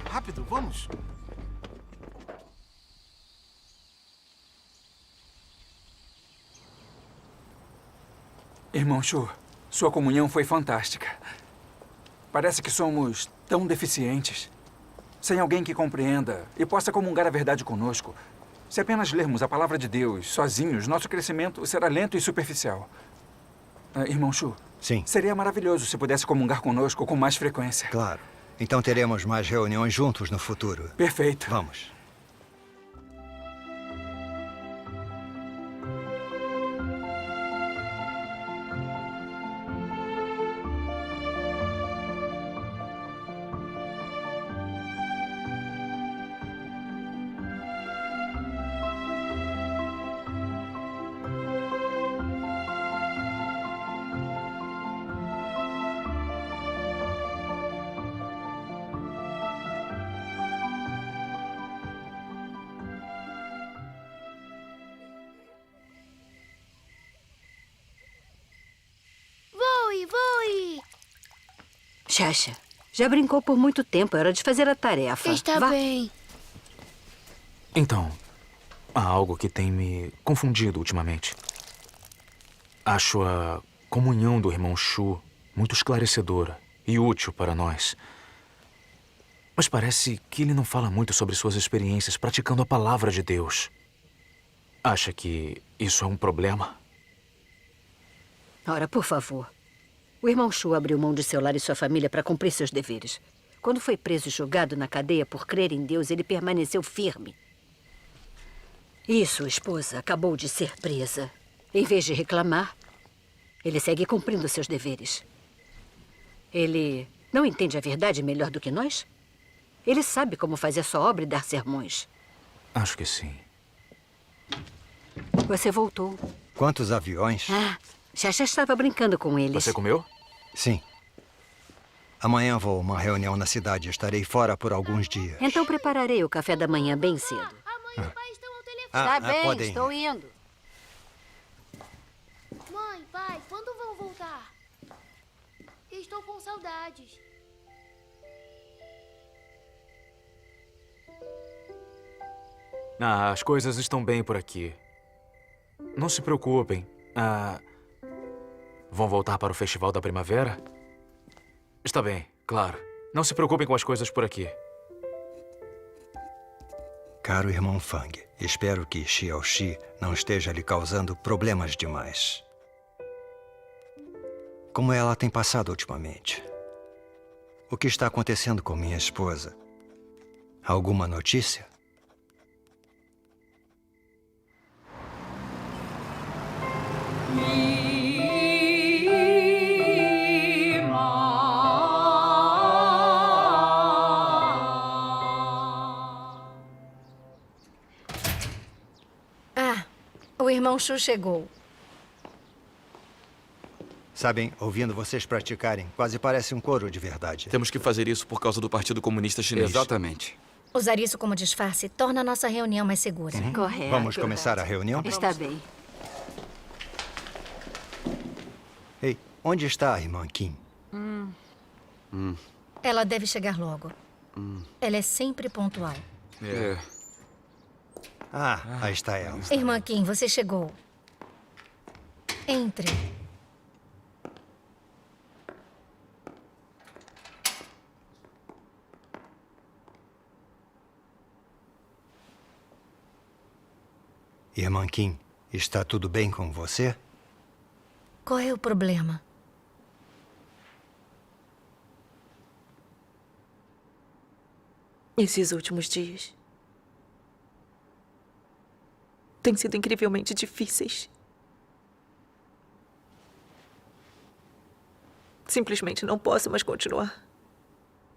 Rápido, vamos. Irmão Shu, sua comunhão foi fantástica. Parece que somos tão deficientes. Sem alguém que compreenda e possa comungar a verdade conosco. Se apenas lermos a palavra de Deus sozinhos, nosso crescimento será lento e superficial. Irmão Shu, sim, seria maravilhoso se pudesse comungar conosco com mais frequência. Claro. Então teremos mais reuniões juntos no futuro. Perfeito. Vamos. Voe! Xaxa, já brincou por muito tempo. É hora de fazer a tarefa. Está Vá. bem. Então, há algo que tem me confundido ultimamente. Acho a comunhão do irmão Shu muito esclarecedora e útil para nós. Mas parece que ele não fala muito sobre suas experiências praticando a palavra de Deus. Acha que isso é um problema? Ora, por favor. O irmão Shu abriu mão de seu lar e sua família para cumprir seus deveres. Quando foi preso e julgado na cadeia por crer em Deus, ele permaneceu firme. E sua esposa acabou de ser presa. Em vez de reclamar, ele segue cumprindo seus deveres. Ele não entende a verdade melhor do que nós? Ele sabe como fazer sua obra e dar sermões. Acho que sim. Você voltou. Quantos aviões? Ah, Xaxa estava brincando com eles. Você comeu? Sim. Amanhã vou a uma reunião na cidade. Estarei fora por alguns dias. Então prepararei o café da manhã bem cedo. Mãe e pai estão ao telefone. Tá bem, podem. estou indo. Mãe, pai, quando vão voltar? Estou com saudades. As coisas estão bem por aqui. Não se preocupem. Vão voltar para o Festival da Primavera? Está bem, claro. Não se preocupem com as coisas por aqui. Caro irmão Fang, espero que Xiaoxi não esteja lhe causando problemas demais. Como ela tem passado ultimamente? O que está acontecendo com minha esposa? Alguma notícia? O irmão Shu chegou. Sabem, ouvindo vocês praticarem, quase parece um coro de verdade. Temos que fazer isso por causa do Partido Comunista Chinês. Exatamente. Usar isso como disfarce torna a nossa reunião mais segura. Correto. Vamos começar a reunião? Está bem. Ei, onde está a irmã Kim? Ela deve chegar logo. Ela é sempre pontual. Aí está ela. Irmã Kim, você chegou. Entre. Irmã Kim, está tudo bem com você? Qual é o problema? Esses últimos dias têm sido incrivelmente difíceis. Simplesmente não posso mais continuar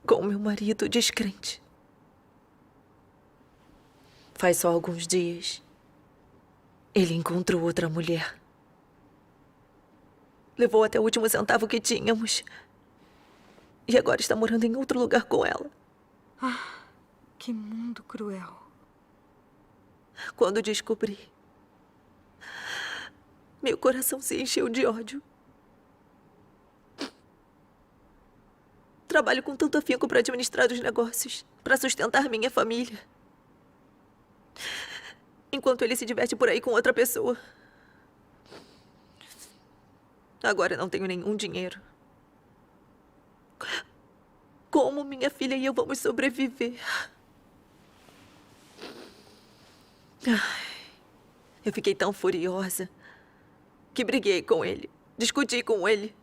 com o meu marido descrente. Faz só alguns dias, ele encontrou outra mulher. Levou até o último centavo que tínhamos. E agora está morando em outro lugar com ela. Que mundo cruel. Quando descobri, meu coração se encheu de ódio. Trabalho com tanto afinco para administrar os negócios, para sustentar minha família. Enquanto ele se diverte por aí com outra pessoa. Agora não tenho nenhum dinheiro. Como minha filha e eu vamos sobreviver? Eu fiquei tão furiosa que briguei com ele, discuti com ele.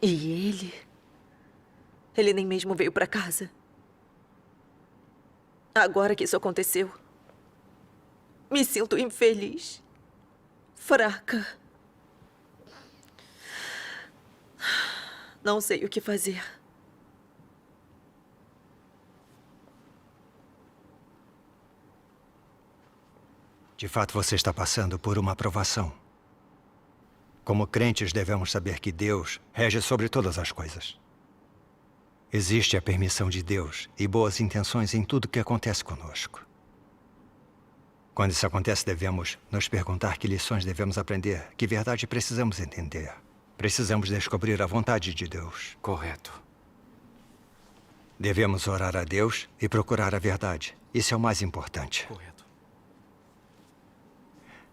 E ele nem mesmo veio para casa. Agora que isso aconteceu, me sinto infeliz, fraca. Não sei o que fazer. De fato, você está passando por uma provação. Como crentes, devemos saber que Deus rege sobre todas as coisas. Existe a permissão de Deus e boas intenções em tudo que acontece conosco. Quando isso acontece, devemos nos perguntar que lições devemos aprender, que verdade precisamos entender. Precisamos descobrir a vontade de Deus. Correto. Devemos orar a Deus e procurar a verdade. Isso é o mais importante. Correto.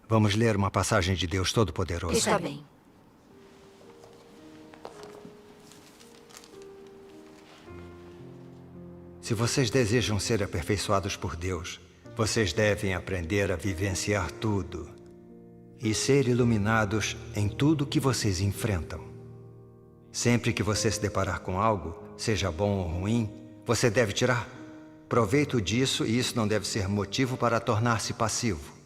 Vamos ler uma passagem de Deus Todo-Poderoso. Está bem. Se vocês desejam ser aperfeiçoados por Deus, vocês devem aprender a vivenciar tudo e ser iluminados em tudo que vocês enfrentam. Sempre que você se deparar com algo, seja bom ou ruim, você deve tirar proveito disso e isso não deve ser motivo para tornar-se passivo.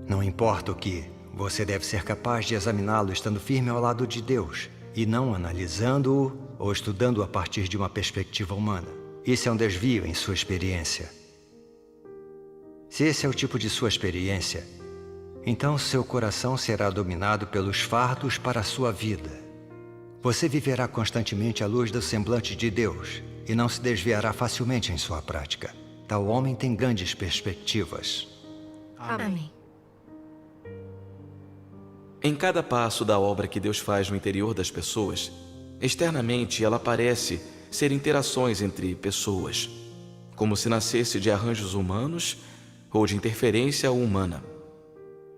Não importa o que, você deve ser capaz de examiná-lo estando firme ao lado de Deus e não analisando-o ou estudando-o a partir de uma perspectiva humana. Isso é um desvio em sua experiência. Se esse é o tipo de sua experiência, então seu coração será dominado pelos fardos para a sua vida. Você viverá constantemente à luz do semblante de Deus e não se desviará facilmente em sua prática. Tal homem tem grandes perspectivas. Amém. Em cada passo da obra que Deus faz no interior das pessoas, externamente ela parece ser interações entre pessoas. como se nascesse de arranjos humanos ou de interferência humana.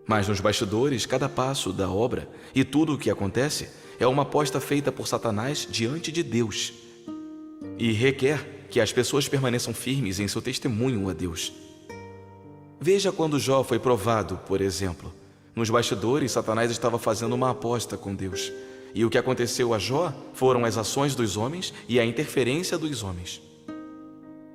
Mas nos bastidores, cada passo da obra e tudo o que acontece é uma aposta feita por Satanás diante de Deus. E requer que as pessoas permaneçam firmes em seu testemunho a Deus. Veja quando Jó foi provado, por exemplo. Nos bastidores, Satanás estava fazendo uma aposta com Deus. E o que aconteceu a Jó foram as ações dos homens e a interferência dos homens.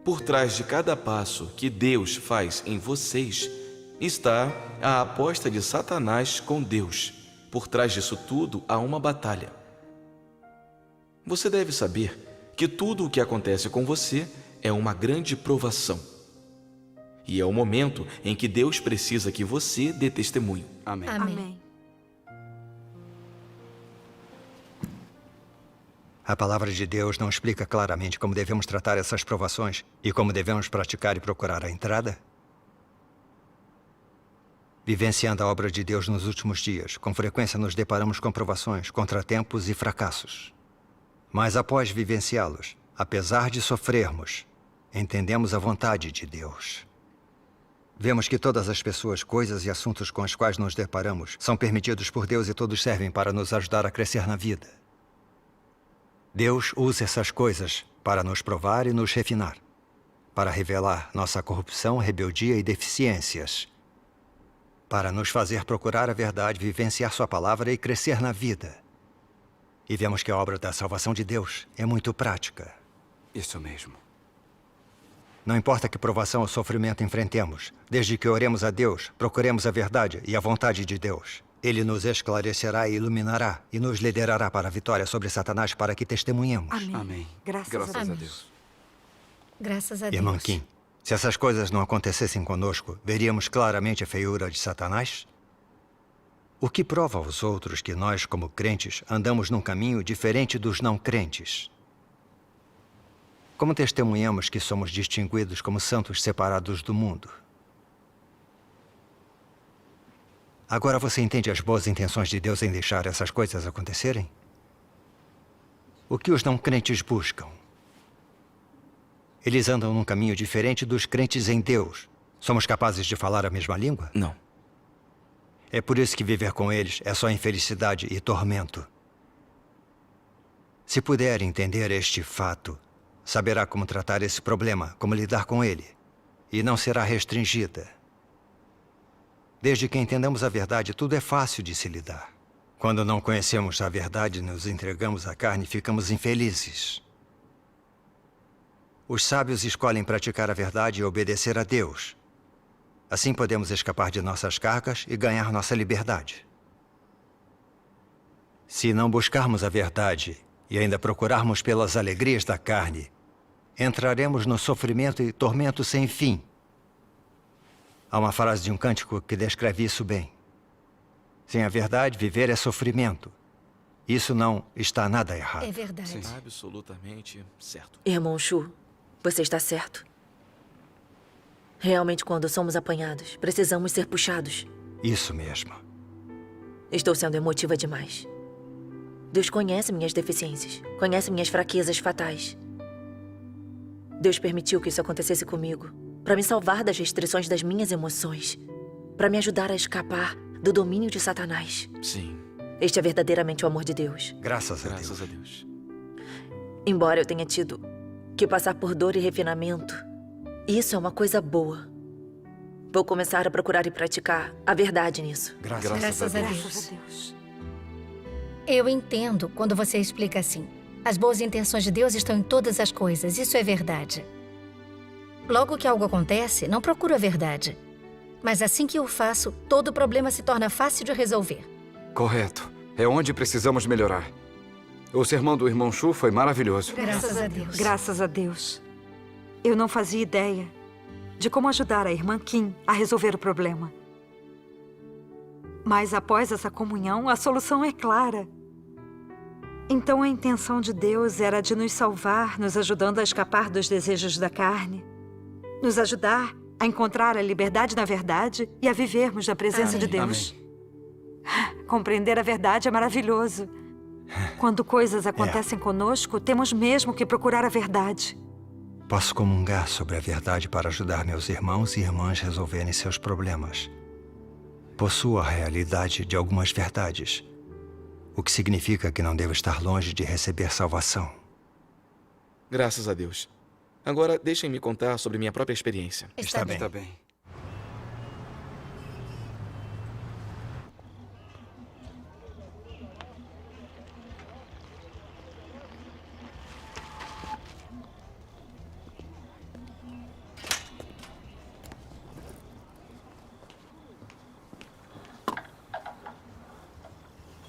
Por trás de cada passo que Deus faz em vocês, está a aposta de Satanás com Deus. Por trás disso tudo, há uma batalha. Você deve saber que tudo o que acontece com você é uma grande provação. E é o momento em que Deus precisa que você dê testemunho. Amém. A palavra de Deus não explica claramente como devemos tratar essas provações e como devemos praticar e procurar a entrada? Vivenciando a obra de Deus nos últimos dias, com frequência nos deparamos com provações, contratempos e fracassos. Mas após vivenciá-los, apesar de sofrermos, entendemos a vontade de Deus. Vemos que todas as pessoas, coisas e assuntos com os quais nos deparamos são permitidos por Deus e todos servem para nos ajudar a crescer na vida. Deus usa essas coisas para nos provar e nos refinar, para revelar nossa corrupção, rebeldia e deficiências, para nos fazer procurar a verdade, vivenciar sua palavra e crescer na vida. E vemos que a obra da salvação de Deus é muito prática. Isso mesmo. Não importa que provação ou sofrimento enfrentemos, desde que oremos a Deus, procuremos a verdade e a vontade de Deus. Ele nos esclarecerá e iluminará e nos liderará para a vitória sobre Satanás para que testemunhemos. Amém. Graças a Deus. Graças a Deus. Irmã Kim, se essas coisas não acontecessem conosco, veríamos claramente a feiura de Satanás? O que prova aos outros que nós, como crentes, andamos num caminho diferente dos não crentes? Como testemunhamos que somos distinguidos como santos separados do mundo? Agora você entende as boas intenções de Deus em deixar essas coisas acontecerem? O que os não crentes buscam? Eles andam num caminho diferente dos crentes em Deus. Somos capazes de falar a mesma língua? Não. É por isso que viver com eles é só infelicidade e tormento. Se puder entender este fato, saberá como tratar esse problema, como lidar com ele, e não será restringida. Desde que entendamos a verdade, tudo é fácil de se lidar. Quando não conhecemos a verdade, nos entregamos à carne e ficamos infelizes. Os sábios escolhem praticar a verdade e obedecer a Deus. Assim podemos escapar de nossas cargas e ganhar nossa liberdade. Se não buscarmos a verdade e ainda procurarmos pelas alegrias da carne, entraremos no sofrimento e tormento sem fim. Há uma frase de um cântico que descreve isso bem. Sem a verdade, viver é sofrimento. Isso não está nada errado. É verdade. Sim. Absolutamente certo. Irmão Shu, você está certo. Realmente, quando somos apanhados, precisamos ser puxados. Isso mesmo. Estou sendo emotiva demais. Deus conhece minhas deficiências, conhece minhas fraquezas fatais. Deus permitiu que isso acontecesse comigo para me salvar das restrições das minhas emoções, para me ajudar a escapar do domínio de Satanás. Sim. Este é verdadeiramente o amor de Deus. Graças a Deus. Embora eu tenha tido que passar por dor e refinamento, isso é uma coisa boa. Vou começar a procurar e praticar a verdade nisso. Graças a Deus. Eu entendo quando você explica assim. As boas intenções de Deus estão em todas as coisas, isso é verdade. Logo que algo acontece, não procuro a verdade. Mas assim que eu faço, todo problema se torna fácil de resolver. Correto. É onde precisamos melhorar. O sermão do irmão Shu foi maravilhoso. Graças a Deus. Graças a Deus. Eu não fazia ideia de como ajudar a irmã Kim a resolver o problema. Mas após essa comunhão, a solução é clara. Então a intenção de Deus era de nos salvar, nos ajudando a escapar dos desejos da carne, nos ajudar a encontrar a liberdade na verdade e a vivermos na presença de Deus. Compreender a verdade é maravilhoso. Quando coisas acontecem conosco, temos mesmo que procurar a verdade. Posso comungar sobre a verdade para ajudar meus irmãos e irmãs a resolverem seus problemas. Possuo a realidade de algumas verdades, o que significa que não devo estar longe de receber salvação. Graças a Deus. Agora, deixem-me contar sobre minha própria experiência. Está bem. Está bem.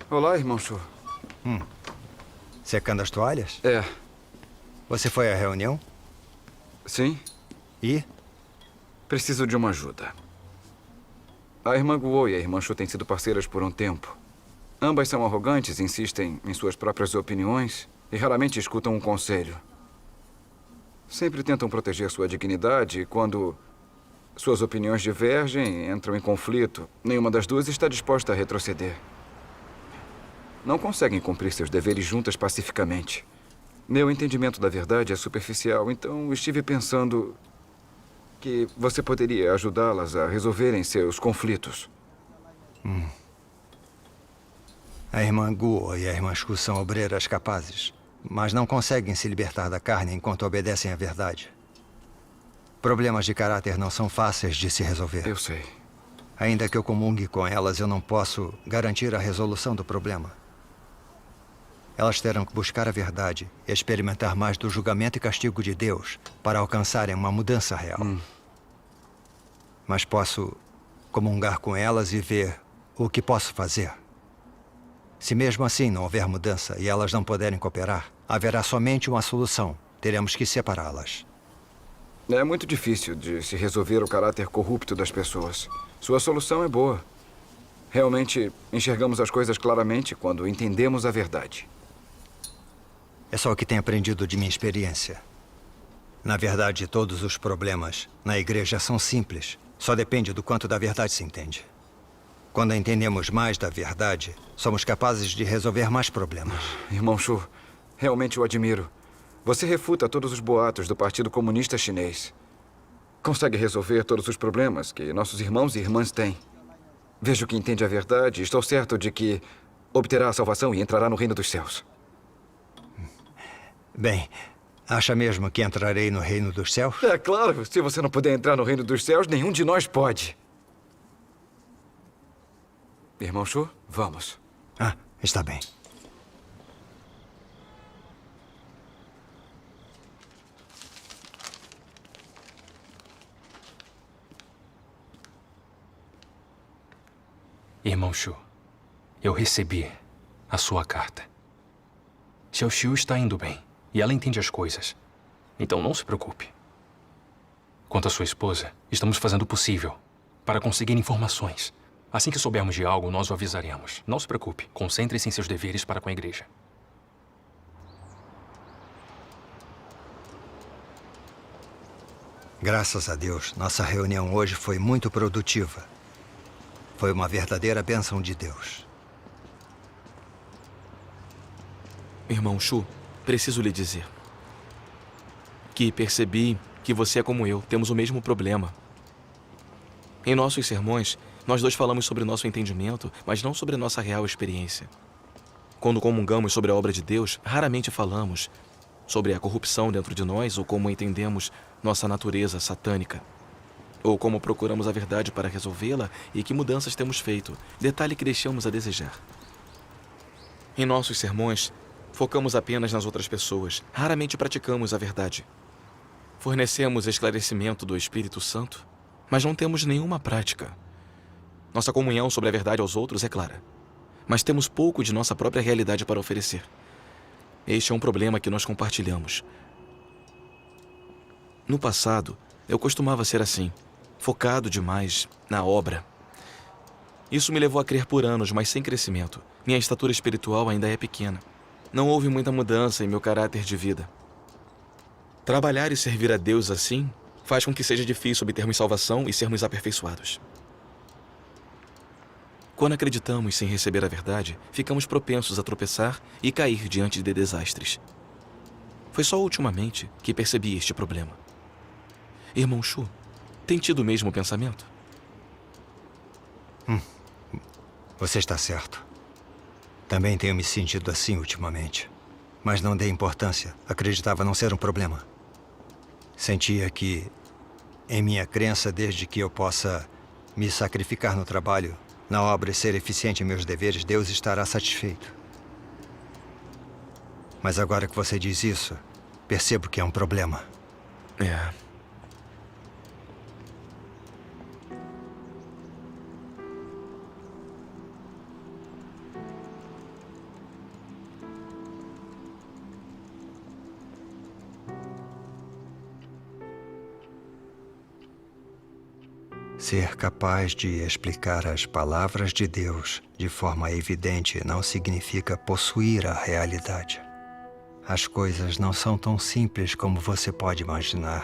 Olá, irmão Shu. Secando as toalhas? É. Você foi à reunião? Sim. E? Preciso de uma ajuda. A irmã Guo e a irmã Shu têm sido parceiras por um tempo. Ambas são arrogantes, insistem em suas próprias opiniões e raramente escutam um conselho. Sempre tentam proteger sua dignidade e quando suas opiniões divergem, entram em conflito, nenhuma das duas está disposta a retroceder. Não conseguem cumprir seus deveres juntas pacificamente. Meu entendimento da verdade é superficial, então estive pensando que você poderia ajudá-las a resolverem seus conflitos. A irmã Guo e a irmã Shu são obreiras capazes, mas não conseguem se libertar da carne enquanto obedecem à verdade. Problemas de caráter não são fáceis de se resolver. Eu sei. Ainda que eu comungue com elas, eu não posso garantir a resolução do problema. Elas terão que buscar a verdade e experimentar mais do julgamento e castigo de Deus para alcançarem uma mudança real. Mas posso comungar com elas e ver o que posso fazer. Se mesmo assim não houver mudança e elas não puderem cooperar, haverá somente uma solução. Teremos que separá-las. É muito difícil de se resolver o caráter corrupto das pessoas. Sua solução é boa. Realmente enxergamos as coisas claramente quando entendemos a verdade. É só o que tenho aprendido de minha experiência. Na verdade, todos os problemas na igreja são simples. Só depende do quanto da verdade se entende. Quando entendemos mais da verdade, somos capazes de resolver mais problemas. Irmão Shu, realmente o admiro. Você refuta todos os boatos do Partido Comunista Chinês. Consegue resolver todos os problemas que nossos irmãos e irmãs têm. Vejo que entende a verdade e estou certo de que obterá a salvação e entrará no reino dos céus. Bem, acha mesmo que entrarei no reino dos céus? É claro, se você não puder entrar no reino dos céus, nenhum de nós pode. Irmão Shu, vamos. Ah, está bem. Irmão Shu, eu recebi a sua carta. Xiao Xiu está indo bem e ela entende as coisas. Então não se preocupe. Quanto à sua esposa, estamos fazendo o possível para conseguir informações. Assim que soubermos de algo, nós o avisaremos. Não se preocupe. Concentre-se em seus deveres para com a igreja. Graças a Deus, nossa reunião hoje foi muito produtiva. Foi uma verdadeira bênção de Deus. Irmão Shu, preciso lhe dizer que percebi que você é como eu, temos o mesmo problema. Em nossos sermões, nós dois falamos sobre nosso entendimento, mas não sobre nossa real experiência. Quando comungamos sobre a obra de Deus, raramente falamos sobre a corrupção dentro de nós ou como entendemos nossa natureza satânica, ou como procuramos a verdade para resolvê-la e que mudanças temos feito, detalhe que deixamos a desejar. Em nossos sermões, focamos apenas nas outras pessoas, raramente praticamos a verdade. Fornecemos esclarecimento do Espírito Santo, mas não temos nenhuma prática. Nossa comunhão sobre a verdade aos outros é clara, mas temos pouco de nossa própria realidade para oferecer. Este é um problema que nós compartilhamos. No passado, eu costumava ser assim, focado demais na obra. Isso me levou a crer por anos, mas sem crescimento. Minha estatura espiritual ainda é pequena. Não houve muita mudança em meu caráter de vida. Trabalhar e servir a Deus assim faz com que seja difícil obtermos salvação e sermos aperfeiçoados. Quando acreditamos sem receber a verdade, ficamos propensos a tropeçar e cair diante de desastres. Foi só ultimamente que percebi este problema. Irmão Shu, tem tido o mesmo pensamento? Você está certo. Também tenho me sentido assim ultimamente. Mas não dei importância. Acreditava não ser um problema. Sentia que, em minha crença, desde que eu possa me sacrificar no trabalho, na obra e ser eficiente em meus deveres, Deus estará satisfeito. Mas agora que você diz isso, percebo que é um problema. É. Ser capaz de explicar as palavras de Deus de forma evidente não significa possuir a realidade. As coisas não são tão simples como você pode imaginar.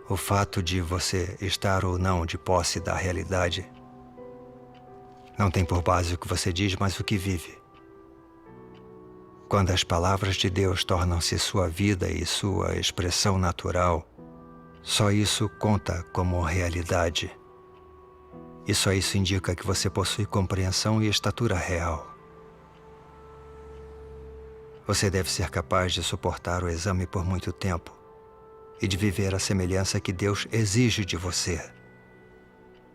O fato de você estar ou não de posse da realidade não tem por base o que você diz, mas o que vive. Quando as palavras de Deus tornam-se sua vida e sua expressão natural, só isso conta como realidade. E só isso indica que você possui compreensão e estatura real. Você deve ser capaz de suportar o exame por muito tempo e de viver a semelhança que Deus exige de você.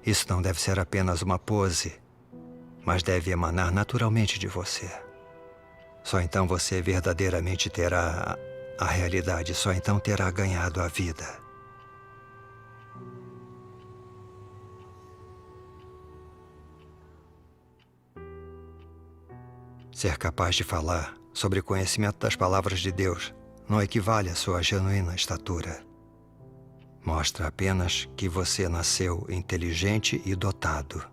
Isso não deve ser apenas uma pose, mas deve emanar naturalmente de você. Só então você verdadeiramente terá a realidade, só então terá ganhado a vida. Ser capaz de falar sobre o conhecimento das palavras de Deus não equivale à sua genuína estatura. Mostra apenas que você nasceu inteligente e dotado.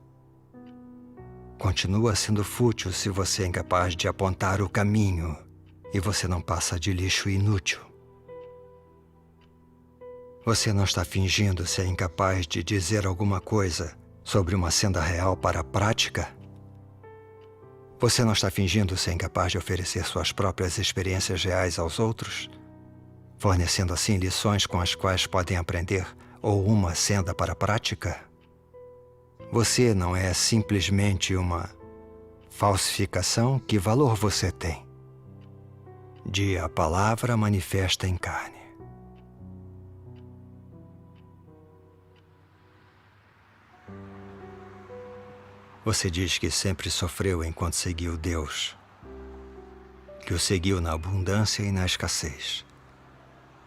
Continua sendo fútil se você é incapaz de apontar o caminho e você não passa de lixo inútil. Você não está fingindo ser incapaz de dizer alguma coisa sobre uma senda real para a prática? Você não está fingindo ser incapaz de oferecer suas próprias experiências reais aos outros, fornecendo assim lições com as quais podem aprender ou uma senda para a prática? Você não é simplesmente uma falsificação? Que valor você tem? De a palavra manifesta em carne. Você diz que sempre sofreu enquanto seguiu Deus, que o seguiu na abundância e na escassez,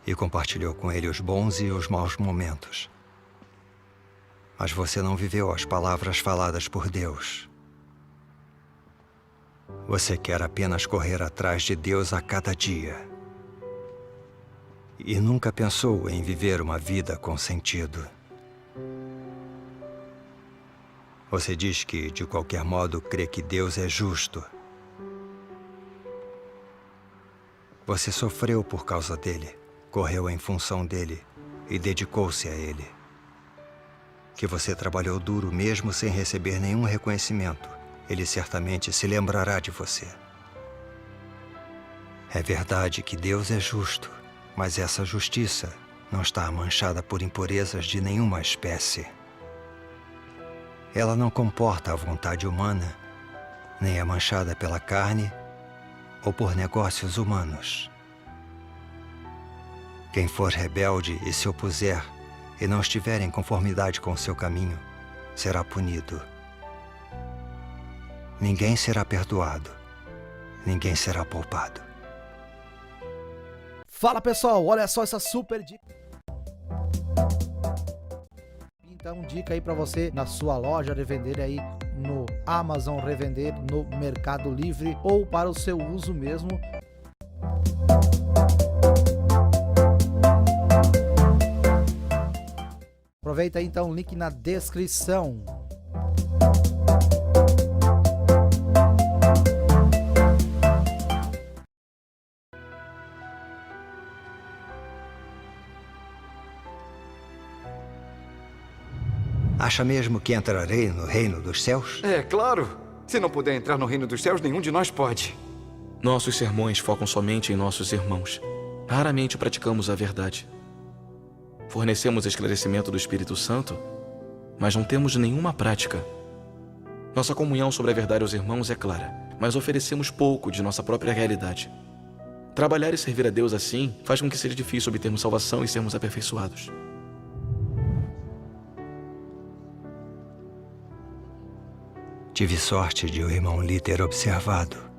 e compartilhou com ele os bons e os maus momentos. Mas você não viveu as palavras faladas por Deus. Você quer apenas correr atrás de Deus a cada dia. E nunca pensou em viver uma vida com sentido. Você diz que, de qualquer modo, crê que Deus é justo. Você sofreu por causa dele, correu em função dele e dedicou-se a ele. Que você trabalhou duro mesmo sem receber nenhum reconhecimento. Ele certamente se lembrará de você. É verdade que Deus é justo, mas essa justiça não está manchada por impurezas de nenhuma espécie. Ela não comporta a vontade humana, nem é manchada pela carne ou por negócios humanos. Quem for rebelde e se opuser e não estiver em conformidade com o seu caminho, será punido. Ninguém será perdoado, ninguém será poupado. Fala pessoal, olha só essa super dica. Então, dica aí pra você na sua loja revender aí no Amazon Revender, no Mercado Livre ou para o seu uso mesmo. Aproveita aí então o link na descrição. Acha mesmo que entrarei no reino dos céus? É, claro. Se não puder entrar no reino dos céus, nenhum de nós pode. Nossos sermões focam somente em nossos irmãos. Raramente praticamos a verdade. Fornecemos esclarecimento do Espírito Santo, mas não temos nenhuma prática. Nossa comunhão sobre a verdade aos irmãos é clara, mas oferecemos pouco de nossa própria realidade. Trabalhar e servir a Deus assim faz com que seja difícil obtermos salvação e sermos aperfeiçoados. Tive sorte de o irmão Lee ter observado.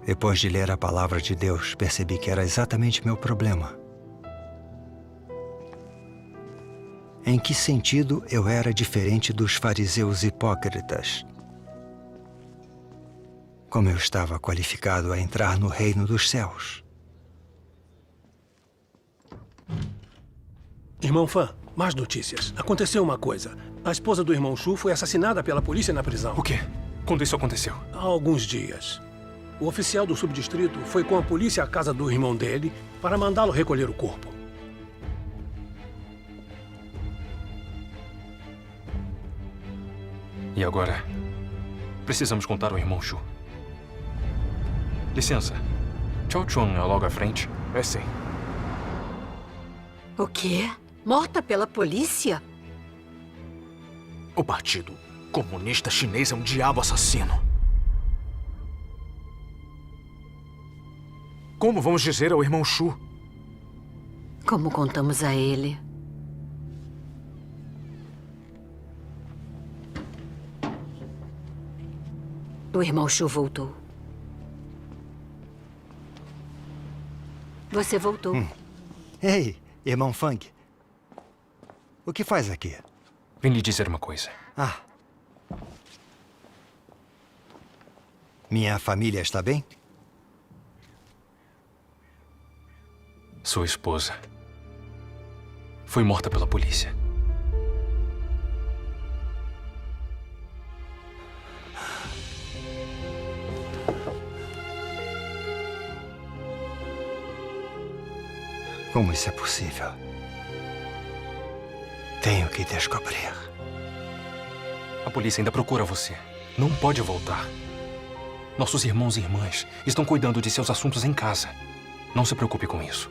Depois de ler a palavra de Deus, percebi que era exatamente meu problema. Em que sentido eu era diferente dos fariseus hipócritas? Como eu estava qualificado a entrar no reino dos céus? Irmão Fan, mais notícias. Aconteceu uma coisa. A esposa do irmão Shu foi assassinada pela polícia na prisão. O quê? Quando isso aconteceu? Há alguns dias. O oficial do subdistrito foi com a polícia à casa do irmão dele para mandá-lo recolher o corpo. E agora, precisamos contar ao irmão Shu. Licença. Chao Chun é logo à frente? É sim. O quê? Morta pela polícia? O Partido Comunista Chinês é um diabo assassino. Como vamos dizer ao irmão Shu? Como contamos a ele? O irmão Shu voltou. Você voltou. Ei, irmão Fang. O que faz aqui? Vim lhe dizer uma coisa. Ah. Minha família está bem? Sua esposa foi morta pela polícia. Como isso é possível? Tenho que descobrir. A polícia ainda procura você. Não pode voltar. Nossos irmãos e irmãs estão cuidando de seus assuntos em casa. Não se preocupe com isso.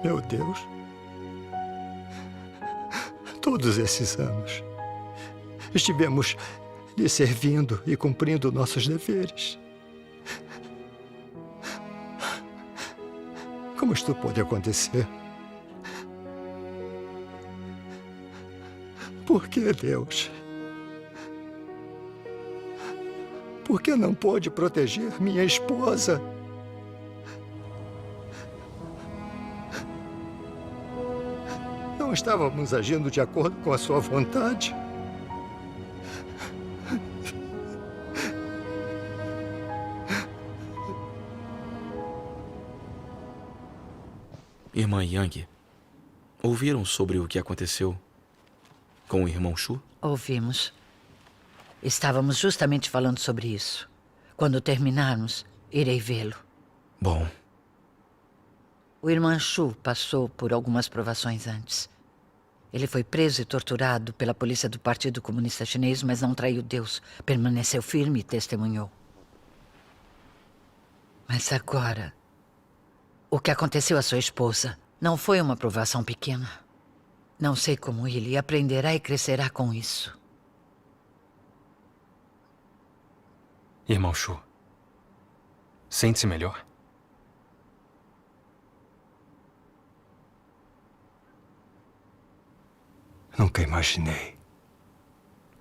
Meu Deus. Todos esses anos estivemos lhe servindo e cumprindo nossos deveres. Como isto pode acontecer? Por que, Deus? Por que não pôde proteger minha esposa? Não estávamos agindo de acordo com a sua vontade? Irmã Yang, ouviram sobre o que aconteceu com o irmão Shu? Ouvimos. Estávamos justamente falando sobre isso. Quando terminarmos, irei vê-lo. Bom. O irmão Shu passou por algumas provações antes. Ele foi preso e torturado pela polícia do Partido Comunista Chinês, mas não traiu Deus. Permaneceu firme e testemunhou. Mas agora, o que aconteceu à sua esposa não foi uma provação pequena. Não sei como ele aprenderá e crescerá com isso. Irmão Shu, sente-se melhor? Nunca imaginei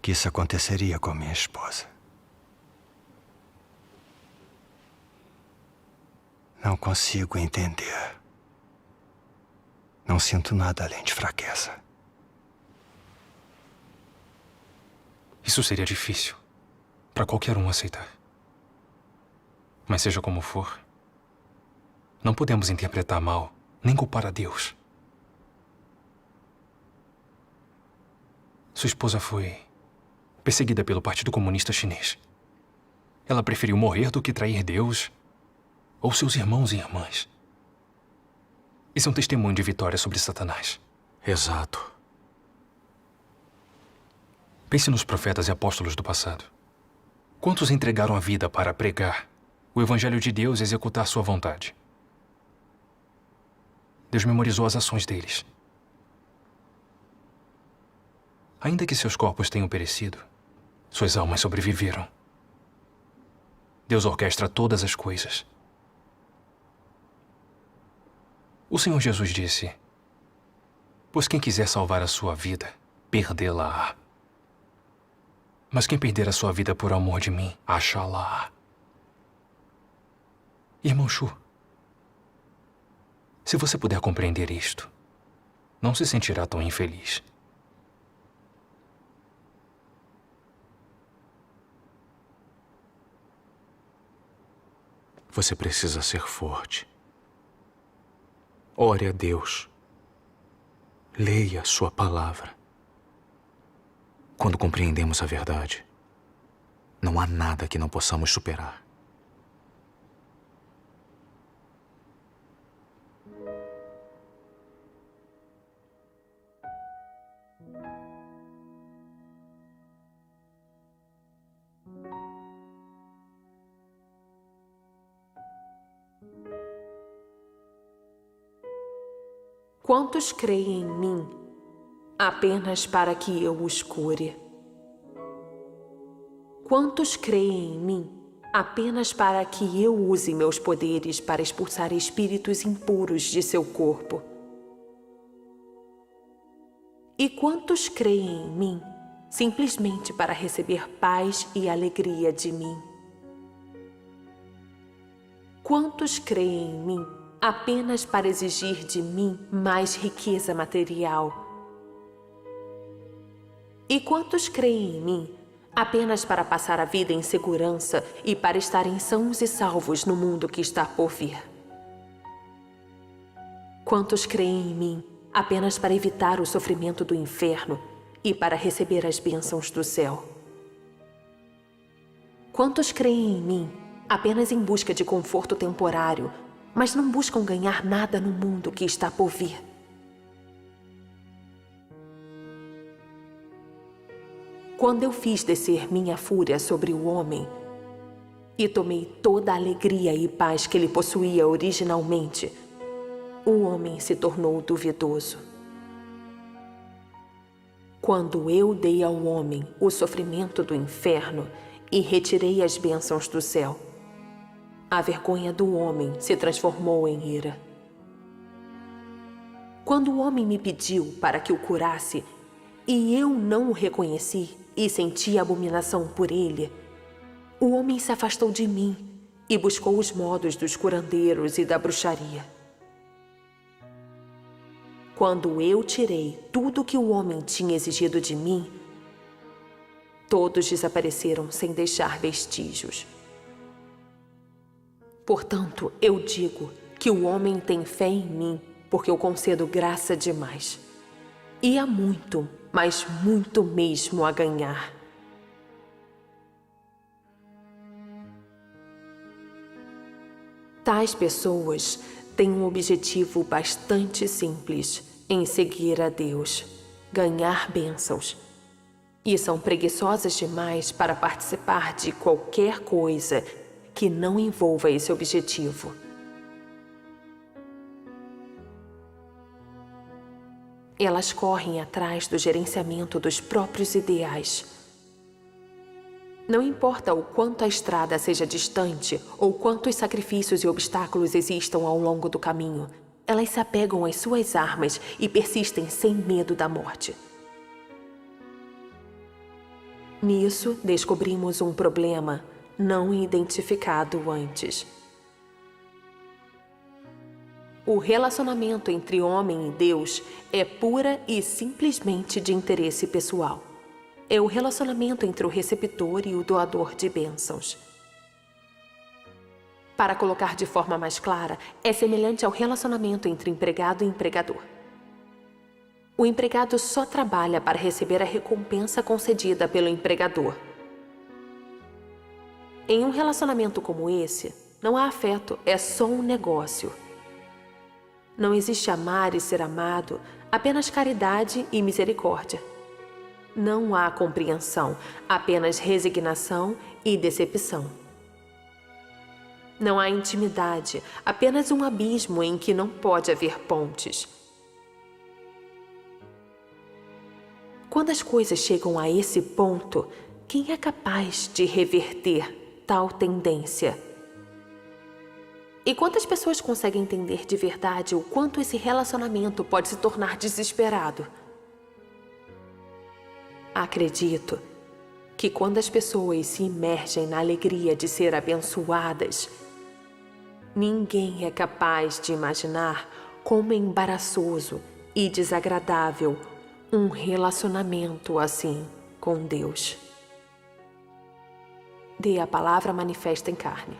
que isso aconteceria com minha esposa. Não consigo entender. Não sinto nada além de fraqueza. Isso seria difícil. para qualquer um aceitar. Mas seja como for, não podemos interpretar mal, nem culpar a Deus. Sua esposa foi perseguida pelo Partido Comunista Chinês. Ela preferiu morrer do que trair Deus ou seus irmãos e irmãs. Isso é um testemunho de vitória sobre Satanás. Exato. Pense nos profetas e apóstolos do passado. Quantos entregaram a vida para pregar o Evangelho de Deus e executar sua vontade? Deus memorizou as ações deles. Ainda que seus corpos tenham perecido, suas almas sobreviveram. Deus orquestra todas as coisas. O Senhor Jesus disse: pois quem quiser salvar a sua vida, perdê-la-á. Mas quem perder a sua vida por amor de mim, achá-la-á. Irmão Shu, se você puder compreender isto, não se sentirá tão infeliz. Você precisa ser forte. Ore a Deus. Leia sua palavra. Quando compreendemos a verdade, não há nada que não possamos superar. Quantos creem em mim apenas para que eu os cure? Quantos creem em mim apenas para que eu use meus poderes para expulsar espíritos impuros de seu corpo? E quantos creem em mim simplesmente para receber paz e alegria de mim? Quantos creem em mim apenas para exigir de mim mais riqueza material? E quantos creem em mim apenas para passar a vida em segurança e para estarem sãos e salvos no mundo que está por vir? Quantos creem em mim apenas para evitar o sofrimento do inferno e para receber as bênçãos do céu? Quantos creem em mim apenas em busca de conforto temporário, mas não buscam ganhar nada no mundo que está por vir? Quando eu fiz descer minha fúria sobre o homem e tomei toda a alegria e paz que ele possuía originalmente, o homem se tornou duvidoso. Quando eu dei ao homem o sofrimento do inferno e retirei as bênçãos do céu, a vergonha do homem se transformou em ira. Quando o homem me pediu para que o curasse e eu não o reconheci e senti abominação por ele, o homem se afastou de mim e buscou os modos dos curandeiros e da bruxaria. Quando eu tirei tudo que o homem tinha exigido de mim, todos desapareceram sem deixar vestígios. Portanto, eu digo que o homem tem fé em mim porque eu concedo graça demais. E há muito, mas muito mesmo a ganhar. Tais pessoas têm um objetivo bastante simples em seguir a Deus, ganhar bênçãos. E são preguiçosas demais para participar de qualquer coisa que não envolva esse objetivo. Elas correm atrás do gerenciamento dos próprios ideais. Não importa o quanto a estrada seja distante ou quantos sacrifícios e obstáculos existam ao longo do caminho, elas se apegam às suas armas e persistem sem medo da morte. Nisso, descobrimos um problema não identificado antes. O relacionamento entre homem e Deus é pura e simplesmente de interesse pessoal. é o relacionamento entre o receptor e o doador de bênçãos. Para colocar de forma mais clara, é semelhante ao relacionamento entre empregado e empregador. O empregado só trabalha para receber a recompensa concedida pelo empregador. Em um relacionamento como esse, não há afeto, é só um negócio. Não existe amar e ser amado, apenas caridade e misericórdia. Não há compreensão, apenas resignação e decepção. Não há intimidade, apenas um abismo em que não pode haver pontes. Quando as coisas chegam a esse ponto, quem é capaz de reverter tal tendência? E quantas pessoas conseguem entender de verdade o quanto esse relacionamento pode se tornar desesperado? Acredito que quando as pessoas se imergem na alegria de ser abençoadas, ninguém é capaz de imaginar como embaraçoso e desagradável um relacionamento assim com Deus. Dê a palavra manifesta em carne.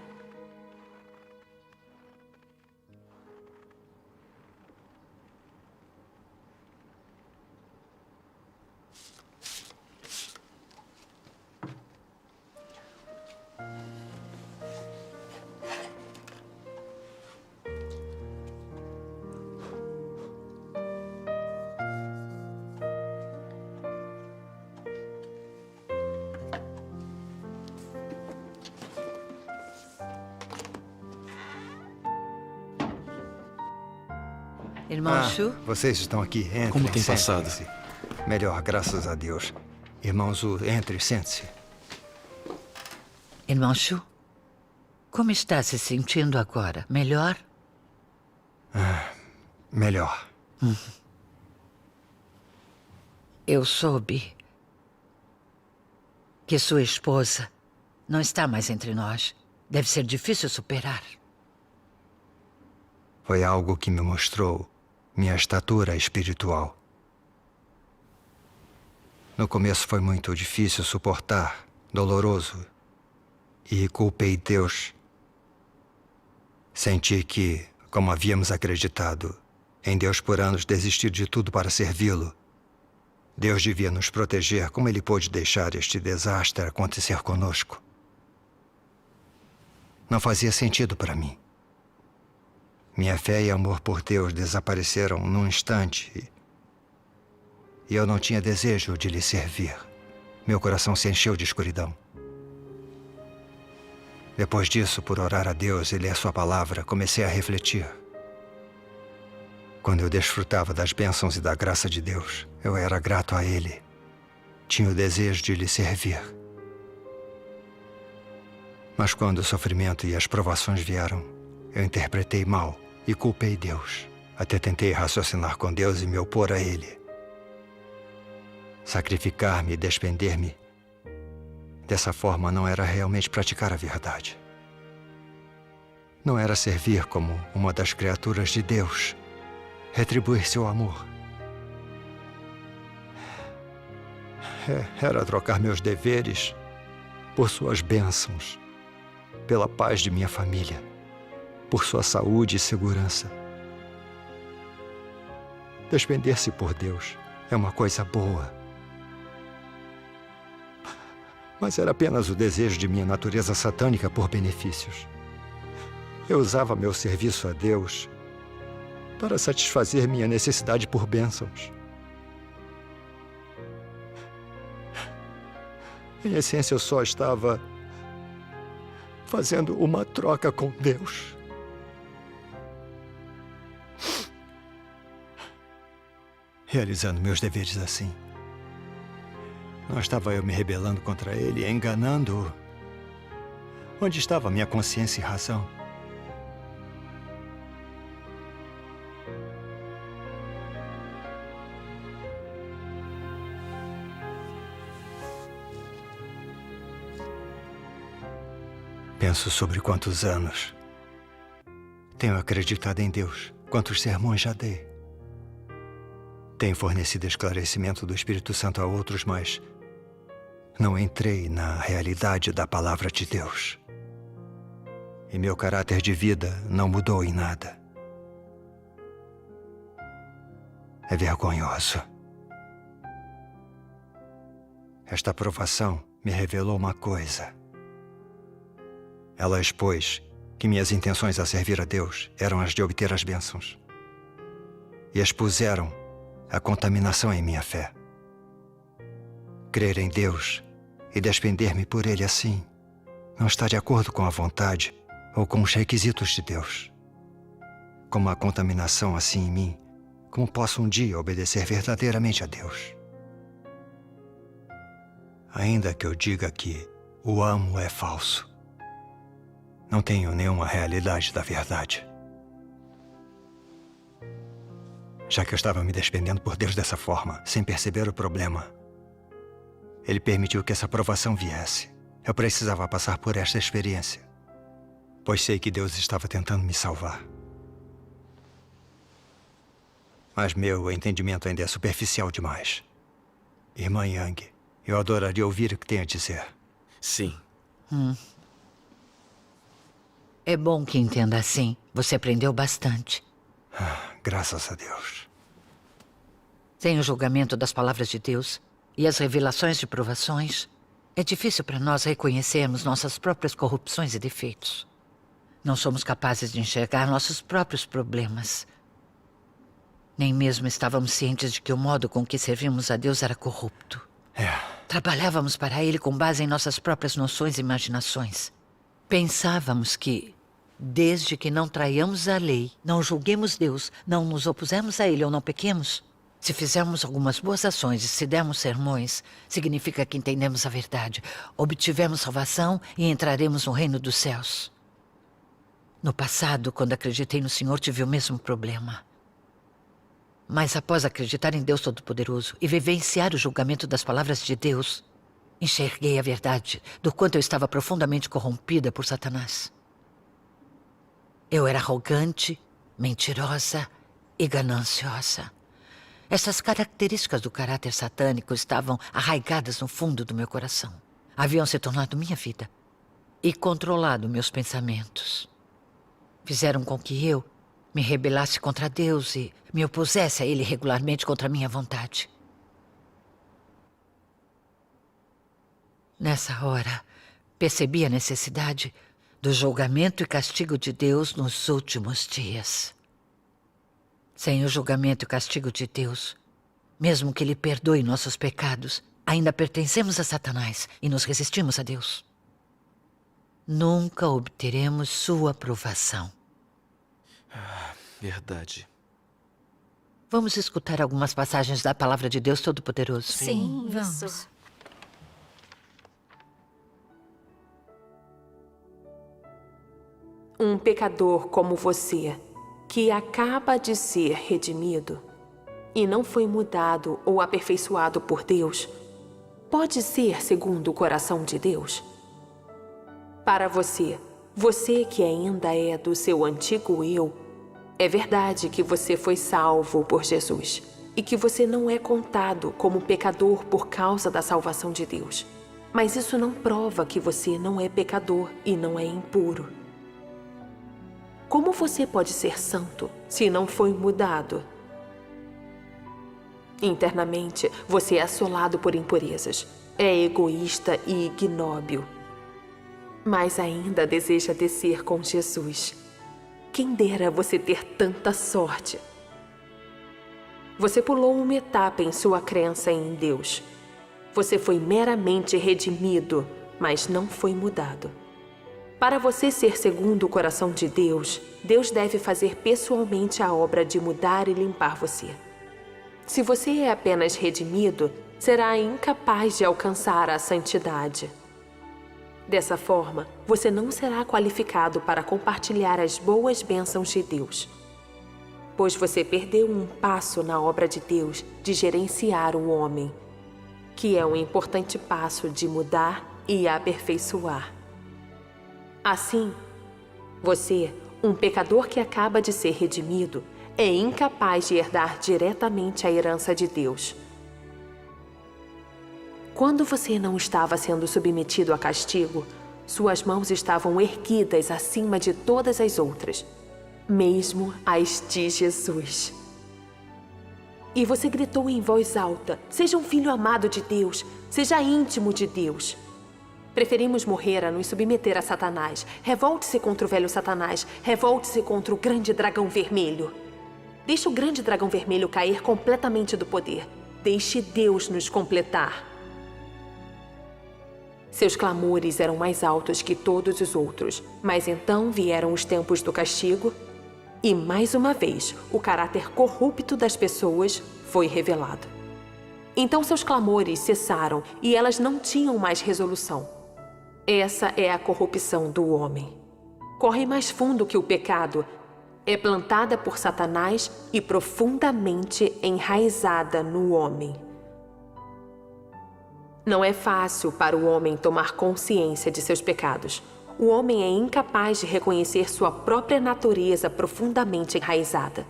Irmão Shu? Vocês estão aqui. Entrem, Como tem sentem-se. Melhor, graças a Deus. Irmão Zhu, entre, sente-se. Irmão Shu, como está se sentindo agora? Melhor? Melhor. Eu soube que sua esposa não está mais entre nós. Deve ser difícil superar. Foi algo que me mostrou minha estatura espiritual. No começo foi muito difícil suportar, doloroso, e culpei Deus. Senti que, como havíamos acreditado em Deus por anos, desistir de tudo para servi-lo. Deus devia nos proteger. Como ele pôde deixar este desastre acontecer conosco? Não fazia sentido para mim. Minha fé e amor por Deus desapareceram num instante. E eu não tinha desejo de lhe servir. Meu coração se encheu de escuridão. Depois disso, por orar a Deus e ler sua palavra, comecei a refletir. Quando eu desfrutava das bênçãos e da graça de Deus, eu era grato a Ele. Tinha o desejo de lhe servir. Mas quando o sofrimento e as provações vieram, eu interpretei mal e culpei Deus. Até tentei raciocinar com Deus e me opor a Ele. Sacrificar-me e despender-me. Dessa forma não era realmente praticar a verdade. Não era servir como uma das criaturas de Deus. Retribuir seu amor. Era trocar meus deveres por suas bênçãos, pela paz de minha família, por sua saúde e segurança. Despender-se por Deus é uma coisa boa. Mas era apenas o desejo de minha natureza satânica por benefícios. Eu usava meu serviço a Deus para satisfazer minha necessidade por bênçãos. Em essência, eu só estava fazendo uma troca com Deus. Realizando meus deveres assim. Não estava eu me rebelando contra Ele, enganando-o. Onde estava minha consciência e razão? Penso sobre quantos anos tenho acreditado em Deus, quantos sermões já dei. Tenho fornecido esclarecimento do Espírito Santo a outros, mas não entrei na realidade da palavra de Deus. E meu caráter de vida não mudou em nada. É vergonhoso. Esta provação me revelou uma coisa. Ela expôs que minhas intenções a servir a Deus eram as de obter as bênçãos. E expuseram a contaminação em minha fé. Crer em Deus e despender-me por Ele assim não está de acordo com a vontade ou com os requisitos de Deus. Com uma contaminação assim em mim, como posso um dia obedecer verdadeiramente a Deus? Ainda que eu diga que o amo é falso, não tenho nenhuma realidade da verdade. Já que eu estava me despendendo por Deus dessa forma, sem perceber o problema, Ele permitiu que essa provação viesse. Eu precisava passar por esta experiência, pois sei que Deus estava tentando me salvar. Mas meu entendimento ainda é superficial demais. Irmã Yang, eu adoraria ouvir o que tem a dizer. Sim. É bom que entenda assim. Você aprendeu bastante. Graças a Deus. Sem o julgamento das palavras de Deus e as revelações de provações, é difícil para nós reconhecermos nossas próprias corrupções e defeitos. Não somos capazes de enxergar nossos próprios problemas. Nem mesmo estávamos cientes de que o modo com que servimos a Deus era corrupto. Trabalhávamos para Ele com base em nossas próprias noções e imaginações. Pensávamos que, desde que não traiamos a lei, não julguemos Deus, não nos opusemos a Ele ou não pequemos, se fizermos algumas boas ações e se dermos sermões, significa que entendemos a verdade, obtivemos salvação e entraremos no reino dos céus. No passado, quando acreditei no Senhor, tive o mesmo problema. Mas após acreditar em Deus Todo-Poderoso e vivenciar o julgamento das palavras de Deus, enxerguei a verdade do quanto eu estava profundamente corrompida por Satanás. Eu era arrogante, mentirosa e gananciosa. Essas características do caráter satânico estavam arraigadas no fundo do meu coração. Haviam se tornado minha vida e controlado meus pensamentos. Fizeram com que eu me rebelasse contra Deus e me opusesse a Ele regularmente contra a minha vontade. Nessa hora, percebi a necessidade do julgamento e castigo de Deus nos últimos dias. Sem o julgamento e castigo de Deus, mesmo que Ele perdoe nossos pecados, ainda pertencemos a Satanás e nos resistimos a Deus. Nunca obteremos sua aprovação. Verdade. Vamos escutar algumas passagens da Palavra de Deus Todo-Poderoso? Sim, vamos. Um pecador como você, que acaba de ser redimido e não foi mudado ou aperfeiçoado por Deus, pode ser segundo o coração de Deus? Para você, você que ainda é do seu antigo eu, é verdade que você foi salvo por Jesus e que você não é contado como pecador por causa da salvação de Deus. Mas isso não prova que você não é pecador e não é impuro. Como você pode ser santo se não foi mudado? Internamente, você é assolado por impurezas, é egoísta e ignóbil. Mas ainda deseja descer com Jesus. Quem dera você ter tanta sorte. Você pulou uma etapa em sua crença em Deus. Você foi meramente redimido, mas não foi mudado. Para você ser segundo o coração de Deus, Deus deve fazer pessoalmente a obra de mudar e limpar você. Se você é apenas redimido, será incapaz de alcançar a santidade. Dessa forma, você não será qualificado para compartilhar as boas bênçãos de Deus, pois você perdeu um passo na obra de Deus de gerenciar o homem, que é um importante passo de mudar e aperfeiçoar. Assim, você, um pecador que acaba de ser redimido, é incapaz de herdar diretamente a herança de Deus. quando você não estava sendo submetido a castigo, suas mãos estavam erguidas acima de todas as outras, mesmo as de Jesus. E você gritou em voz alta: seja um filho amado de Deus, seja íntimo de Deus. Preferimos morrer a nos submeter a Satanás. Revolte-se contra o velho Satanás. Revolte-se contra o grande dragão vermelho. Deixe o grande dragão vermelho cair completamente do poder. Deixe Deus nos completar. Seus clamores eram mais altos que todos os outros, mas então vieram os tempos do castigo e, mais uma vez, o caráter corrupto das pessoas foi revelado. Então seus clamores cessaram e elas não tinham mais resolução. Essa é a corrupção do homem. Corre mais fundo que o pecado. É plantada por Satanás e profundamente enraizada no homem. Não é fácil para o homem tomar consciência de seus pecados. O homem é incapaz de reconhecer sua própria natureza profundamente enraizada.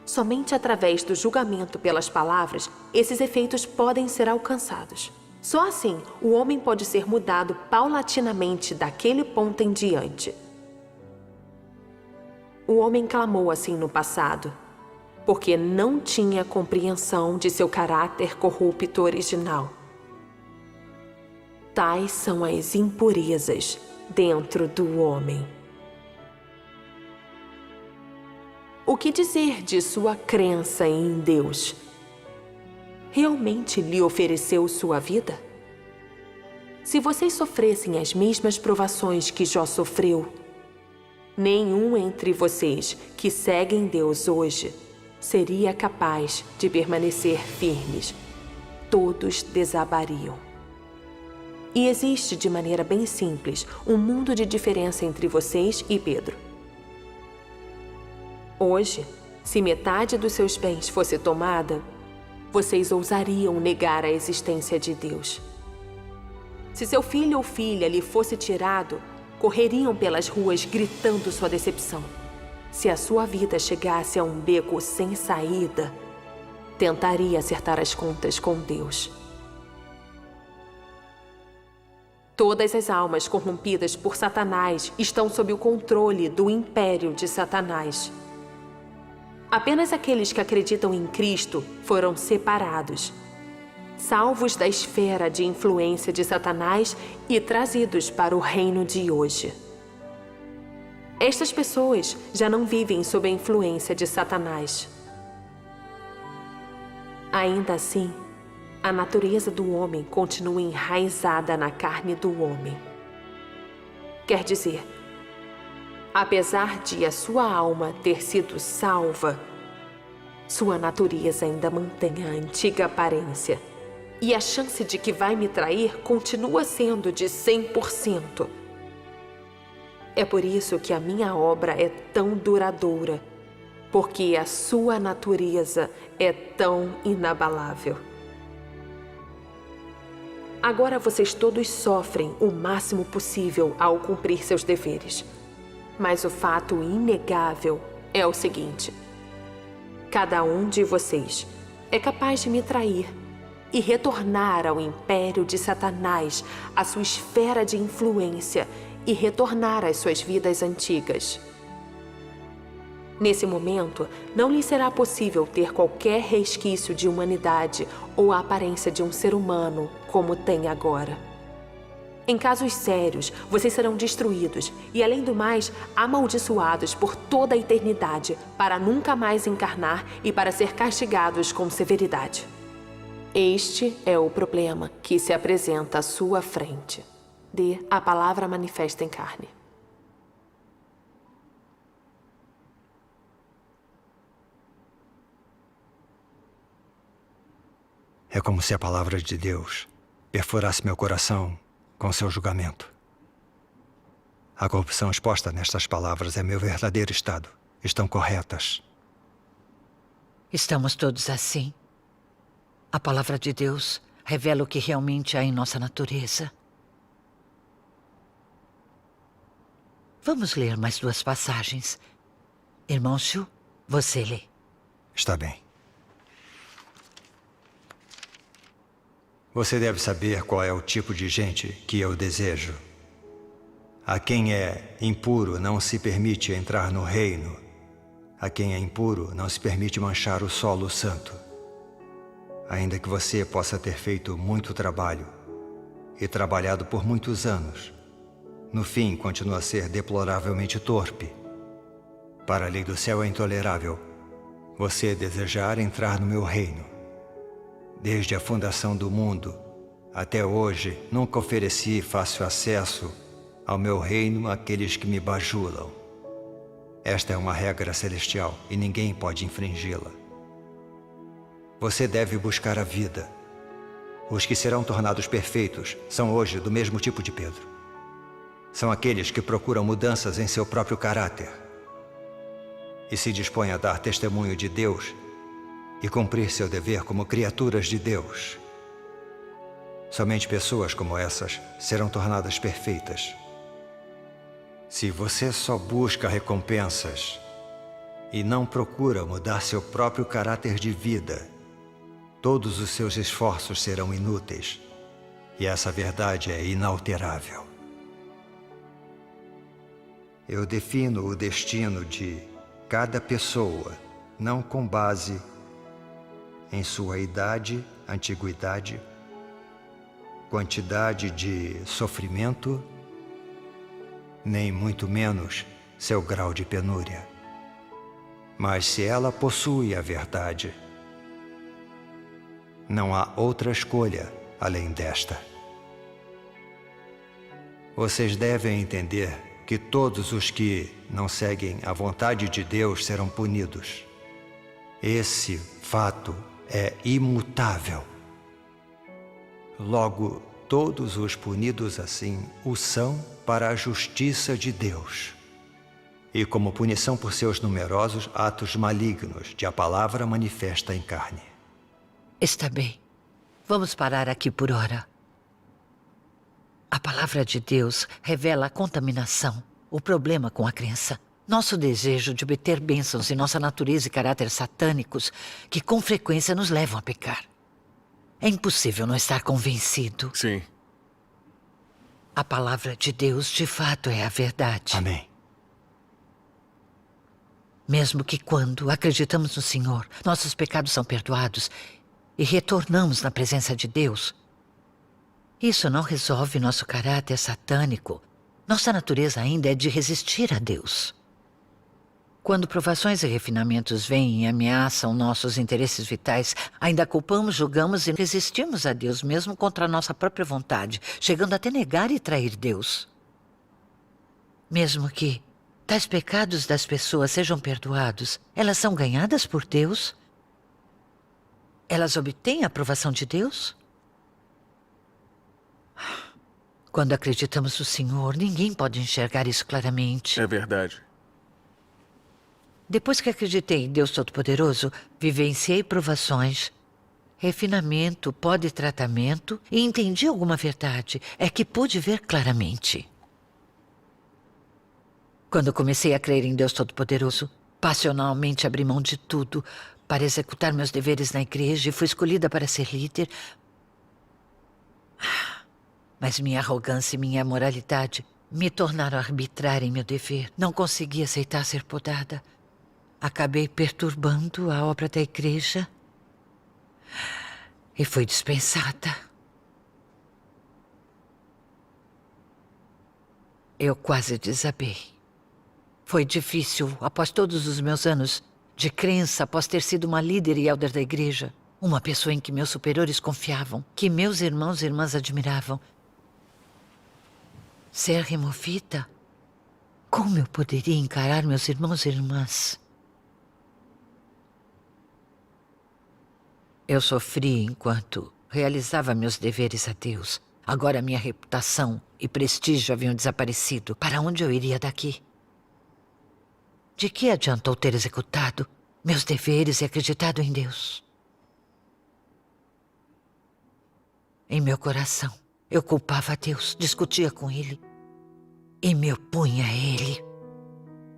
Somente através do julgamento pelas palavras, esses efeitos podem ser alcançados. Só assim, o homem pode ser mudado paulatinamente daquele ponto em diante. O homem clamou assim no passado, porque não tinha compreensão de seu caráter corrupto original. Tais são as impurezas dentro do homem. O que dizer de sua crença em Deus? Realmente lhe ofereceu sua vida? Se vocês sofressem as mesmas provações que Jó sofreu, nenhum entre vocês que seguem Deus hoje seria capaz de permanecer firmes. Todos desabariam. E existe, de maneira bem simples, um mundo de diferença entre vocês e Pedro. Hoje, se metade dos seus bens fosse tomada, vocês ousariam negar a existência de Deus. Se seu filho ou filha lhe fosse tirado, correriam pelas ruas gritando sua decepção. Se a sua vida chegasse a um beco sem saída, tentaria acertar as contas com Deus. Todas as almas corrompidas por Satanás estão sob o controle do império de Satanás. Apenas aqueles que acreditam em Cristo foram separados, salvos da esfera de influência de Satanás e trazidos para o reino de hoje. Estas pessoas já não vivem sob a influência de Satanás. Ainda assim, a natureza do homem continua enraizada na carne do homem. Quer dizer, apesar de a sua alma ter sido salva, sua natureza ainda mantém a antiga aparência. E a chance de que vai me trair continua sendo de 100%. É por isso que a minha obra é tão duradoura, porque a sua natureza é tão inabalável. Agora vocês todos sofrem o máximo possível ao cumprir seus deveres. Mas o fato inegável é o seguinte: cada um de vocês é capaz de me trair e retornar ao império de Satanás, à sua esfera de influência, e retornar às suas vidas antigas. Nesse momento, não lhe será possível ter qualquer resquício de humanidade ou a aparência de um ser humano como tem agora. Em casos sérios, vocês serão destruídos e, além do mais, amaldiçoados por toda a eternidade, para nunca mais encarnar e para ser castigados com severidade. Este é o problema que se apresenta à sua frente. D. A palavra manifesta em carne. É como se a palavra de Deus perfurasse meu coração com seu julgamento. A corrupção exposta nestas palavras é meu verdadeiro estado. Estão corretas. Estamos todos assim. A palavra de Deus revela o que realmente há em nossa natureza. Vamos ler mais 2 passagens. Irmão Shu, você lê. Está bem. Você deve saber qual é o tipo de gente que eu desejo. A quem é impuro não se permite entrar no reino. A quem é impuro não se permite manchar o solo santo. Ainda que você possa ter feito muito trabalho e trabalhado por muitos anos, no fim continua a ser deploravelmente torpe. Para a lei do céu é intolerável você desejar entrar no meu reino. Desde a fundação do mundo até hoje, nunca ofereci fácil acesso ao meu reino àqueles que me bajulam. Esta é uma regra celestial e ninguém pode infringi-la. Você deve buscar a vida. Os que serão tornados perfeitos são hoje do mesmo tipo de Pedro. São aqueles que procuram mudanças em seu próprio caráter e se dispõem a dar testemunho de Deus e cumprir seu dever como criaturas de Deus. Somente pessoas como essas serão tornadas perfeitas. Se você só busca recompensas e não procura mudar seu próprio caráter de vida, todos os seus esforços serão inúteis. E essa verdade é inalterável. Eu defino o destino de cada pessoa, não com base em sua idade, antiguidade, quantidade de sofrimento, nem muito menos seu grau de penúria. Mas se ela possui a verdade, não há outra escolha além desta. Vocês devem entender que todos os que não seguem a vontade de Deus serão punidos. Esse fato é imutável. Logo, todos os punidos assim o são para a justiça de Deus. E como punição por seus numerosos atos malignos de a palavra manifesta em carne. Está bem. Vamos parar aqui por hora. A palavra de Deus revela a contaminação, o problema com a crença. Nosso desejo de obter bênçãos em nossa natureza e caráter satânicos que com frequência nos levam a pecar. É impossível não estar convencido. Sim. A palavra de Deus de fato é a verdade. Amém. Mesmo que quando acreditamos no Senhor, nossos pecados são perdoados e retornamos na presença de Deus, isso não resolve nosso caráter satânico. Nossa natureza ainda é de resistir a Deus. Quando provações e refinamentos vêm e ameaçam nossos interesses vitais, ainda culpamos, julgamos e resistimos a Deus, mesmo contra a nossa própria vontade, chegando até negar e trair Deus. Mesmo que tais pecados das pessoas sejam perdoados, elas são ganhadas por Deus? Elas obtêm a aprovação de Deus? Quando acreditamos no Senhor, ninguém pode enxergar isso claramente. É verdade. Depois que acreditei em Deus Todo-Poderoso, vivenciei provações, refinamento, pó de tratamento e entendi alguma verdade. É que pude ver claramente. Quando comecei a crer em Deus Todo-Poderoso, passionalmente abri mão de tudo para executar meus deveres na igreja e fui escolhida para ser líder. Mas minha arrogância e minha imoralidade me tornaram arbitrária em meu dever. Não consegui aceitar ser podada. Acabei perturbando a obra da igreja e fui dispensada. Eu quase desabei. Foi difícil, após todos os meus anos de crença, após ter sido uma líder e elder da igreja, uma pessoa em que meus superiores confiavam, que meus irmãos e irmãs admiravam, ser removida? Como eu poderia encarar meus irmãos e irmãs? Eu sofri enquanto realizava meus deveres a Deus. Agora minha reputação e prestígio haviam desaparecido. Para onde eu iria daqui? De que adiantou ter executado meus deveres e acreditado em Deus? Em meu coração, eu culpava a Deus, discutia com Ele e me opunha a Ele.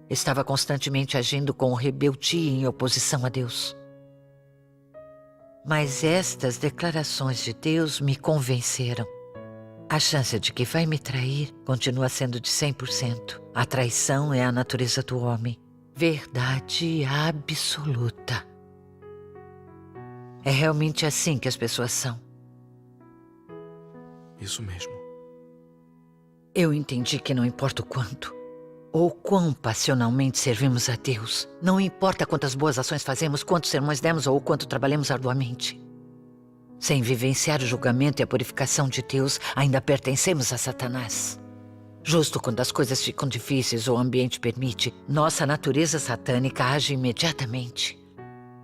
Estava constantemente agindo com rebeldia em oposição a Deus. Mas estas declarações de Deus me convenceram. A chance de que vai me trair continua sendo de 100%. A traição é a natureza do homem. Verdade absoluta. É realmente assim que as pessoas são. Isso mesmo. Eu entendi que não importa o quanto ou quão passionalmente servimos a Deus. Não importa quantas boas ações fazemos, quantos sermões demos ou quanto trabalhamos arduamente. Sem vivenciar o julgamento e a purificação de Deus, ainda pertencemos a Satanás. Justo quando as coisas ficam difíceis ou o ambiente permite, nossa natureza satânica age imediatamente.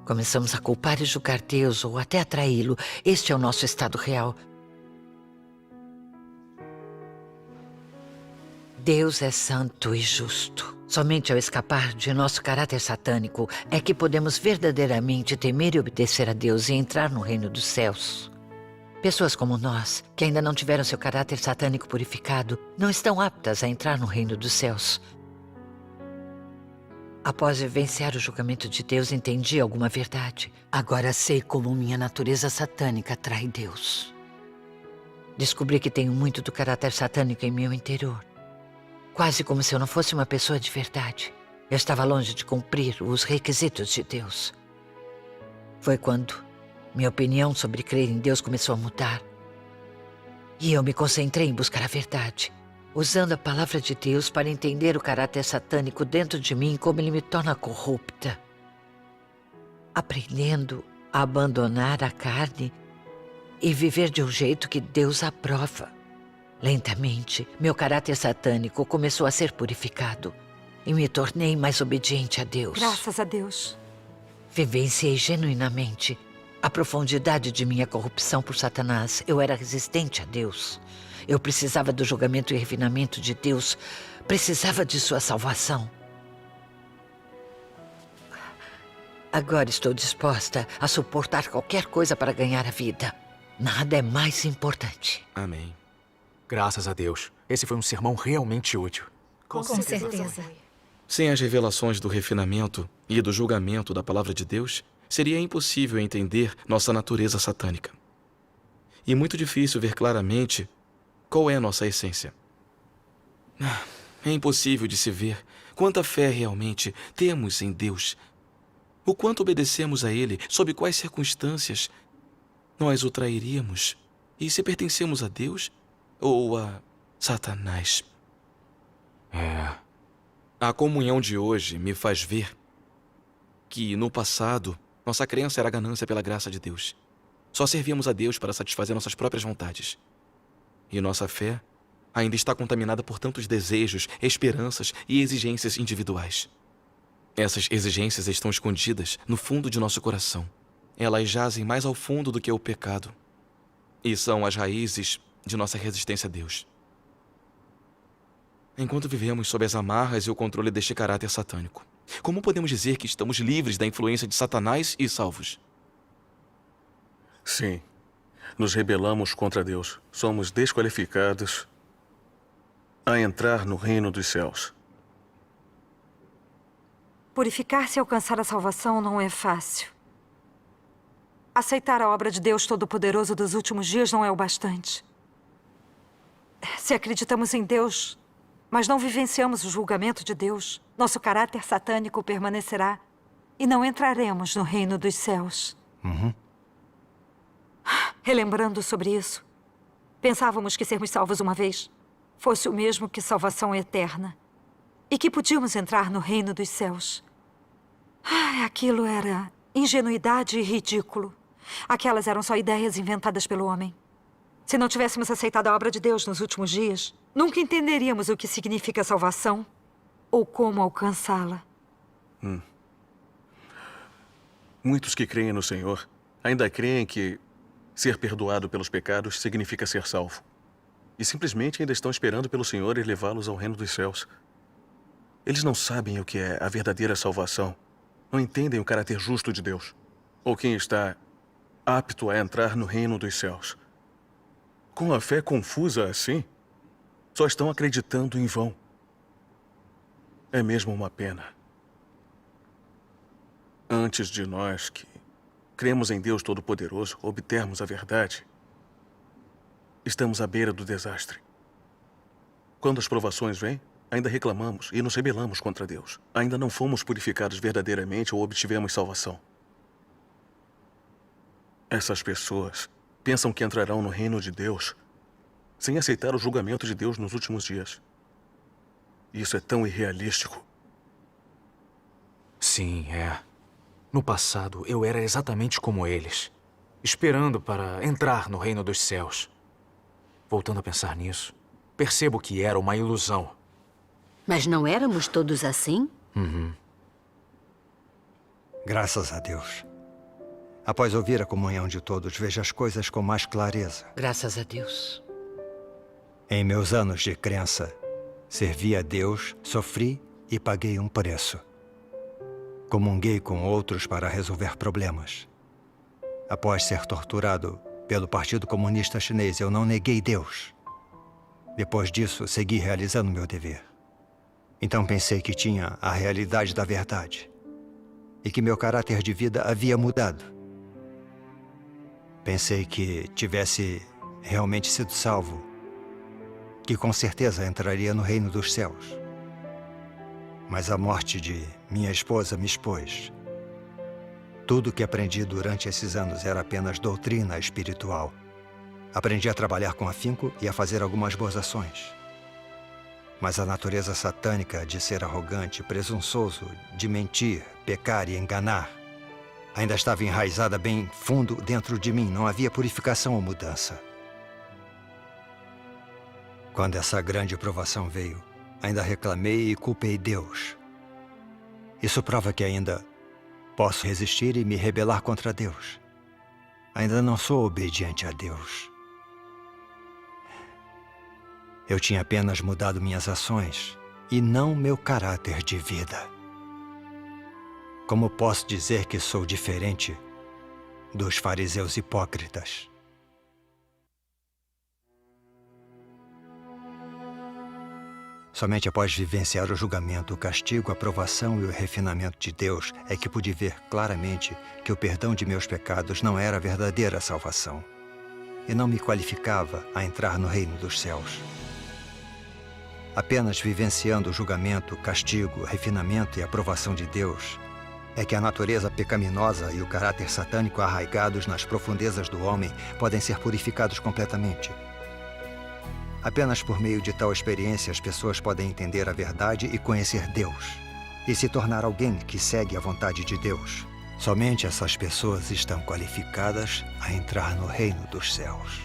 Começamos a culpar e julgar Deus ou até atraí-lo. Este é o nosso estado real. Deus é santo e justo. Somente ao escapar de nosso caráter satânico é que podemos verdadeiramente temer e obedecer a Deus e entrar no reino dos céus. Pessoas como nós, que ainda não tiveram seu caráter satânico purificado, não estão aptas a entrar no reino dos céus. Após vivenciar o julgamento de Deus, entendi alguma verdade. Agora sei como minha natureza satânica atrai Deus. Descobri que tenho muito do caráter satânico em meu interior. Quase como se eu não fosse uma pessoa de verdade. Eu estava longe de cumprir os requisitos de Deus. Foi quando minha opinião sobre crer em Deus começou a mudar. E eu me concentrei em buscar a verdade, usando a palavra de Deus para entender o caráter satânico dentro de mim e como ele me torna corrupta. Aprendendo a abandonar a carne e viver de um jeito que Deus aprova. Lentamente, meu caráter satânico começou a ser purificado e me tornei mais obediente a Deus. Graças a Deus. Vivenciei genuinamente a profundidade de minha corrupção por Satanás. Eu era resistente a Deus. Eu precisava do julgamento e refinamento de Deus. Precisava de sua salvação. Agora estou disposta a suportar qualquer coisa para ganhar a vida. Nada é mais importante. Amém. Graças a Deus. Esse foi um sermão realmente útil. Com certeza. Sem as revelações do refinamento e do julgamento da palavra de Deus, seria impossível entender nossa natureza satânica. E muito difícil ver claramente qual é nossa essência. É impossível de se ver quanta fé realmente temos em Deus, o quanto obedecemos a Ele, sob quais circunstâncias nós o trairíamos, e se pertencemos a Deus ou a Satanás. A comunhão de hoje me faz ver que, no passado, nossa crença era a ganância pela graça de Deus. Só servíamos a Deus para satisfazer nossas próprias vontades. E nossa fé ainda está contaminada por tantos desejos, esperanças e exigências individuais. Essas exigências estão escondidas no fundo de nosso coração. Elas jazem mais ao fundo do que o pecado. E são as raízes de nossa resistência a Deus. Enquanto vivemos sob as amarras e o controle deste caráter satânico, como podemos dizer que estamos livres da influência de Satanás e salvos? Sim. Nos rebelamos contra Deus. Somos desqualificados a entrar no reino dos céus. Purificar-se e alcançar a salvação não é fácil. Aceitar a obra de Deus Todo-Poderoso dos últimos dias não é o bastante. Se acreditamos em Deus, mas não vivenciamos o julgamento de Deus, nosso caráter satânico permanecerá e não entraremos no reino dos céus. Relembrando sobre isso, pensávamos que sermos salvos uma vez fosse o mesmo que salvação eterna e que podíamos entrar no reino dos céus. Aquilo era ingenuidade e ridículo. Aquelas eram só ideias inventadas pelo homem. Se não tivéssemos aceitado a obra de Deus nos últimos dias, nunca entenderíamos o que significa salvação ou como alcançá-la. Muitos que creem no Senhor ainda creem que ser perdoado pelos pecados significa ser salvo. E simplesmente ainda estão esperando pelo Senhor e levá-los ao reino dos céus. Eles não sabem o que é a verdadeira salvação. Não entendem o caráter justo de Deus. Ou quem está apto a entrar no reino dos céus. Com a fé confusa assim, só estão acreditando em vão. É mesmo uma pena. Antes de nós que cremos em Deus Todo-Poderoso, obtermos a verdade, estamos à beira do desastre. Quando as provações vêm, ainda reclamamos e nos rebelamos contra Deus. Ainda não fomos purificados verdadeiramente ou obtivemos salvação. Essas pessoas pensam que entrarão no reino de Deus sem aceitar o julgamento de Deus nos últimos dias. Isso é tão irrealístico. Sim, é. No passado, eu era exatamente como eles, esperando para entrar no reino dos céus. Voltando a pensar nisso, percebo que era uma ilusão. Mas não éramos todos assim? Uhum. Graças a Deus. Após ouvir a comunhão de todos, vejo as coisas com mais clareza. Graças a Deus. Em meus anos de crença, servi a Deus, sofri e paguei um preço. Comunguei com outros para resolver problemas. Após ser torturado pelo Partido Comunista Chinês, eu não neguei Deus. Depois disso, segui realizando meu dever. Então pensei que tinha a realidade da verdade e que meu caráter de vida havia mudado. Pensei que tivesse realmente sido salvo, que com certeza entraria no reino dos céus. Mas a morte de minha esposa me expôs. Tudo que aprendi durante esses anos era apenas doutrina espiritual. Aprendi a trabalhar com afinco e a fazer algumas boas ações. Mas a natureza satânica de ser arrogante, presunçoso, de mentir, pecar e enganar, ainda estava enraizada bem fundo dentro de mim. Não havia purificação ou mudança. Quando essa grande provação veio, ainda reclamei e culpei Deus. Isso prova que ainda posso resistir e me rebelar contra Deus. Ainda não sou obediente a Deus. Eu tinha apenas mudado minhas ações e não meu caráter de vida. Como posso dizer que sou diferente dos fariseus hipócritas? Somente após vivenciar o julgamento, o castigo, a provação e o refinamento de Deus é que pude ver claramente que o perdão de meus pecados não era a verdadeira salvação e não me qualificava a entrar no reino dos céus. Apenas vivenciando o julgamento, castigo, refinamento e aprovação de Deus é que a natureza pecaminosa e o caráter satânico arraigados nas profundezas do homem podem ser purificados completamente. Apenas por meio de tal experiência as pessoas podem entender a verdade e conhecer Deus, e se tornar alguém que segue a vontade de Deus. Somente essas pessoas estão qualificadas a entrar no reino dos céus.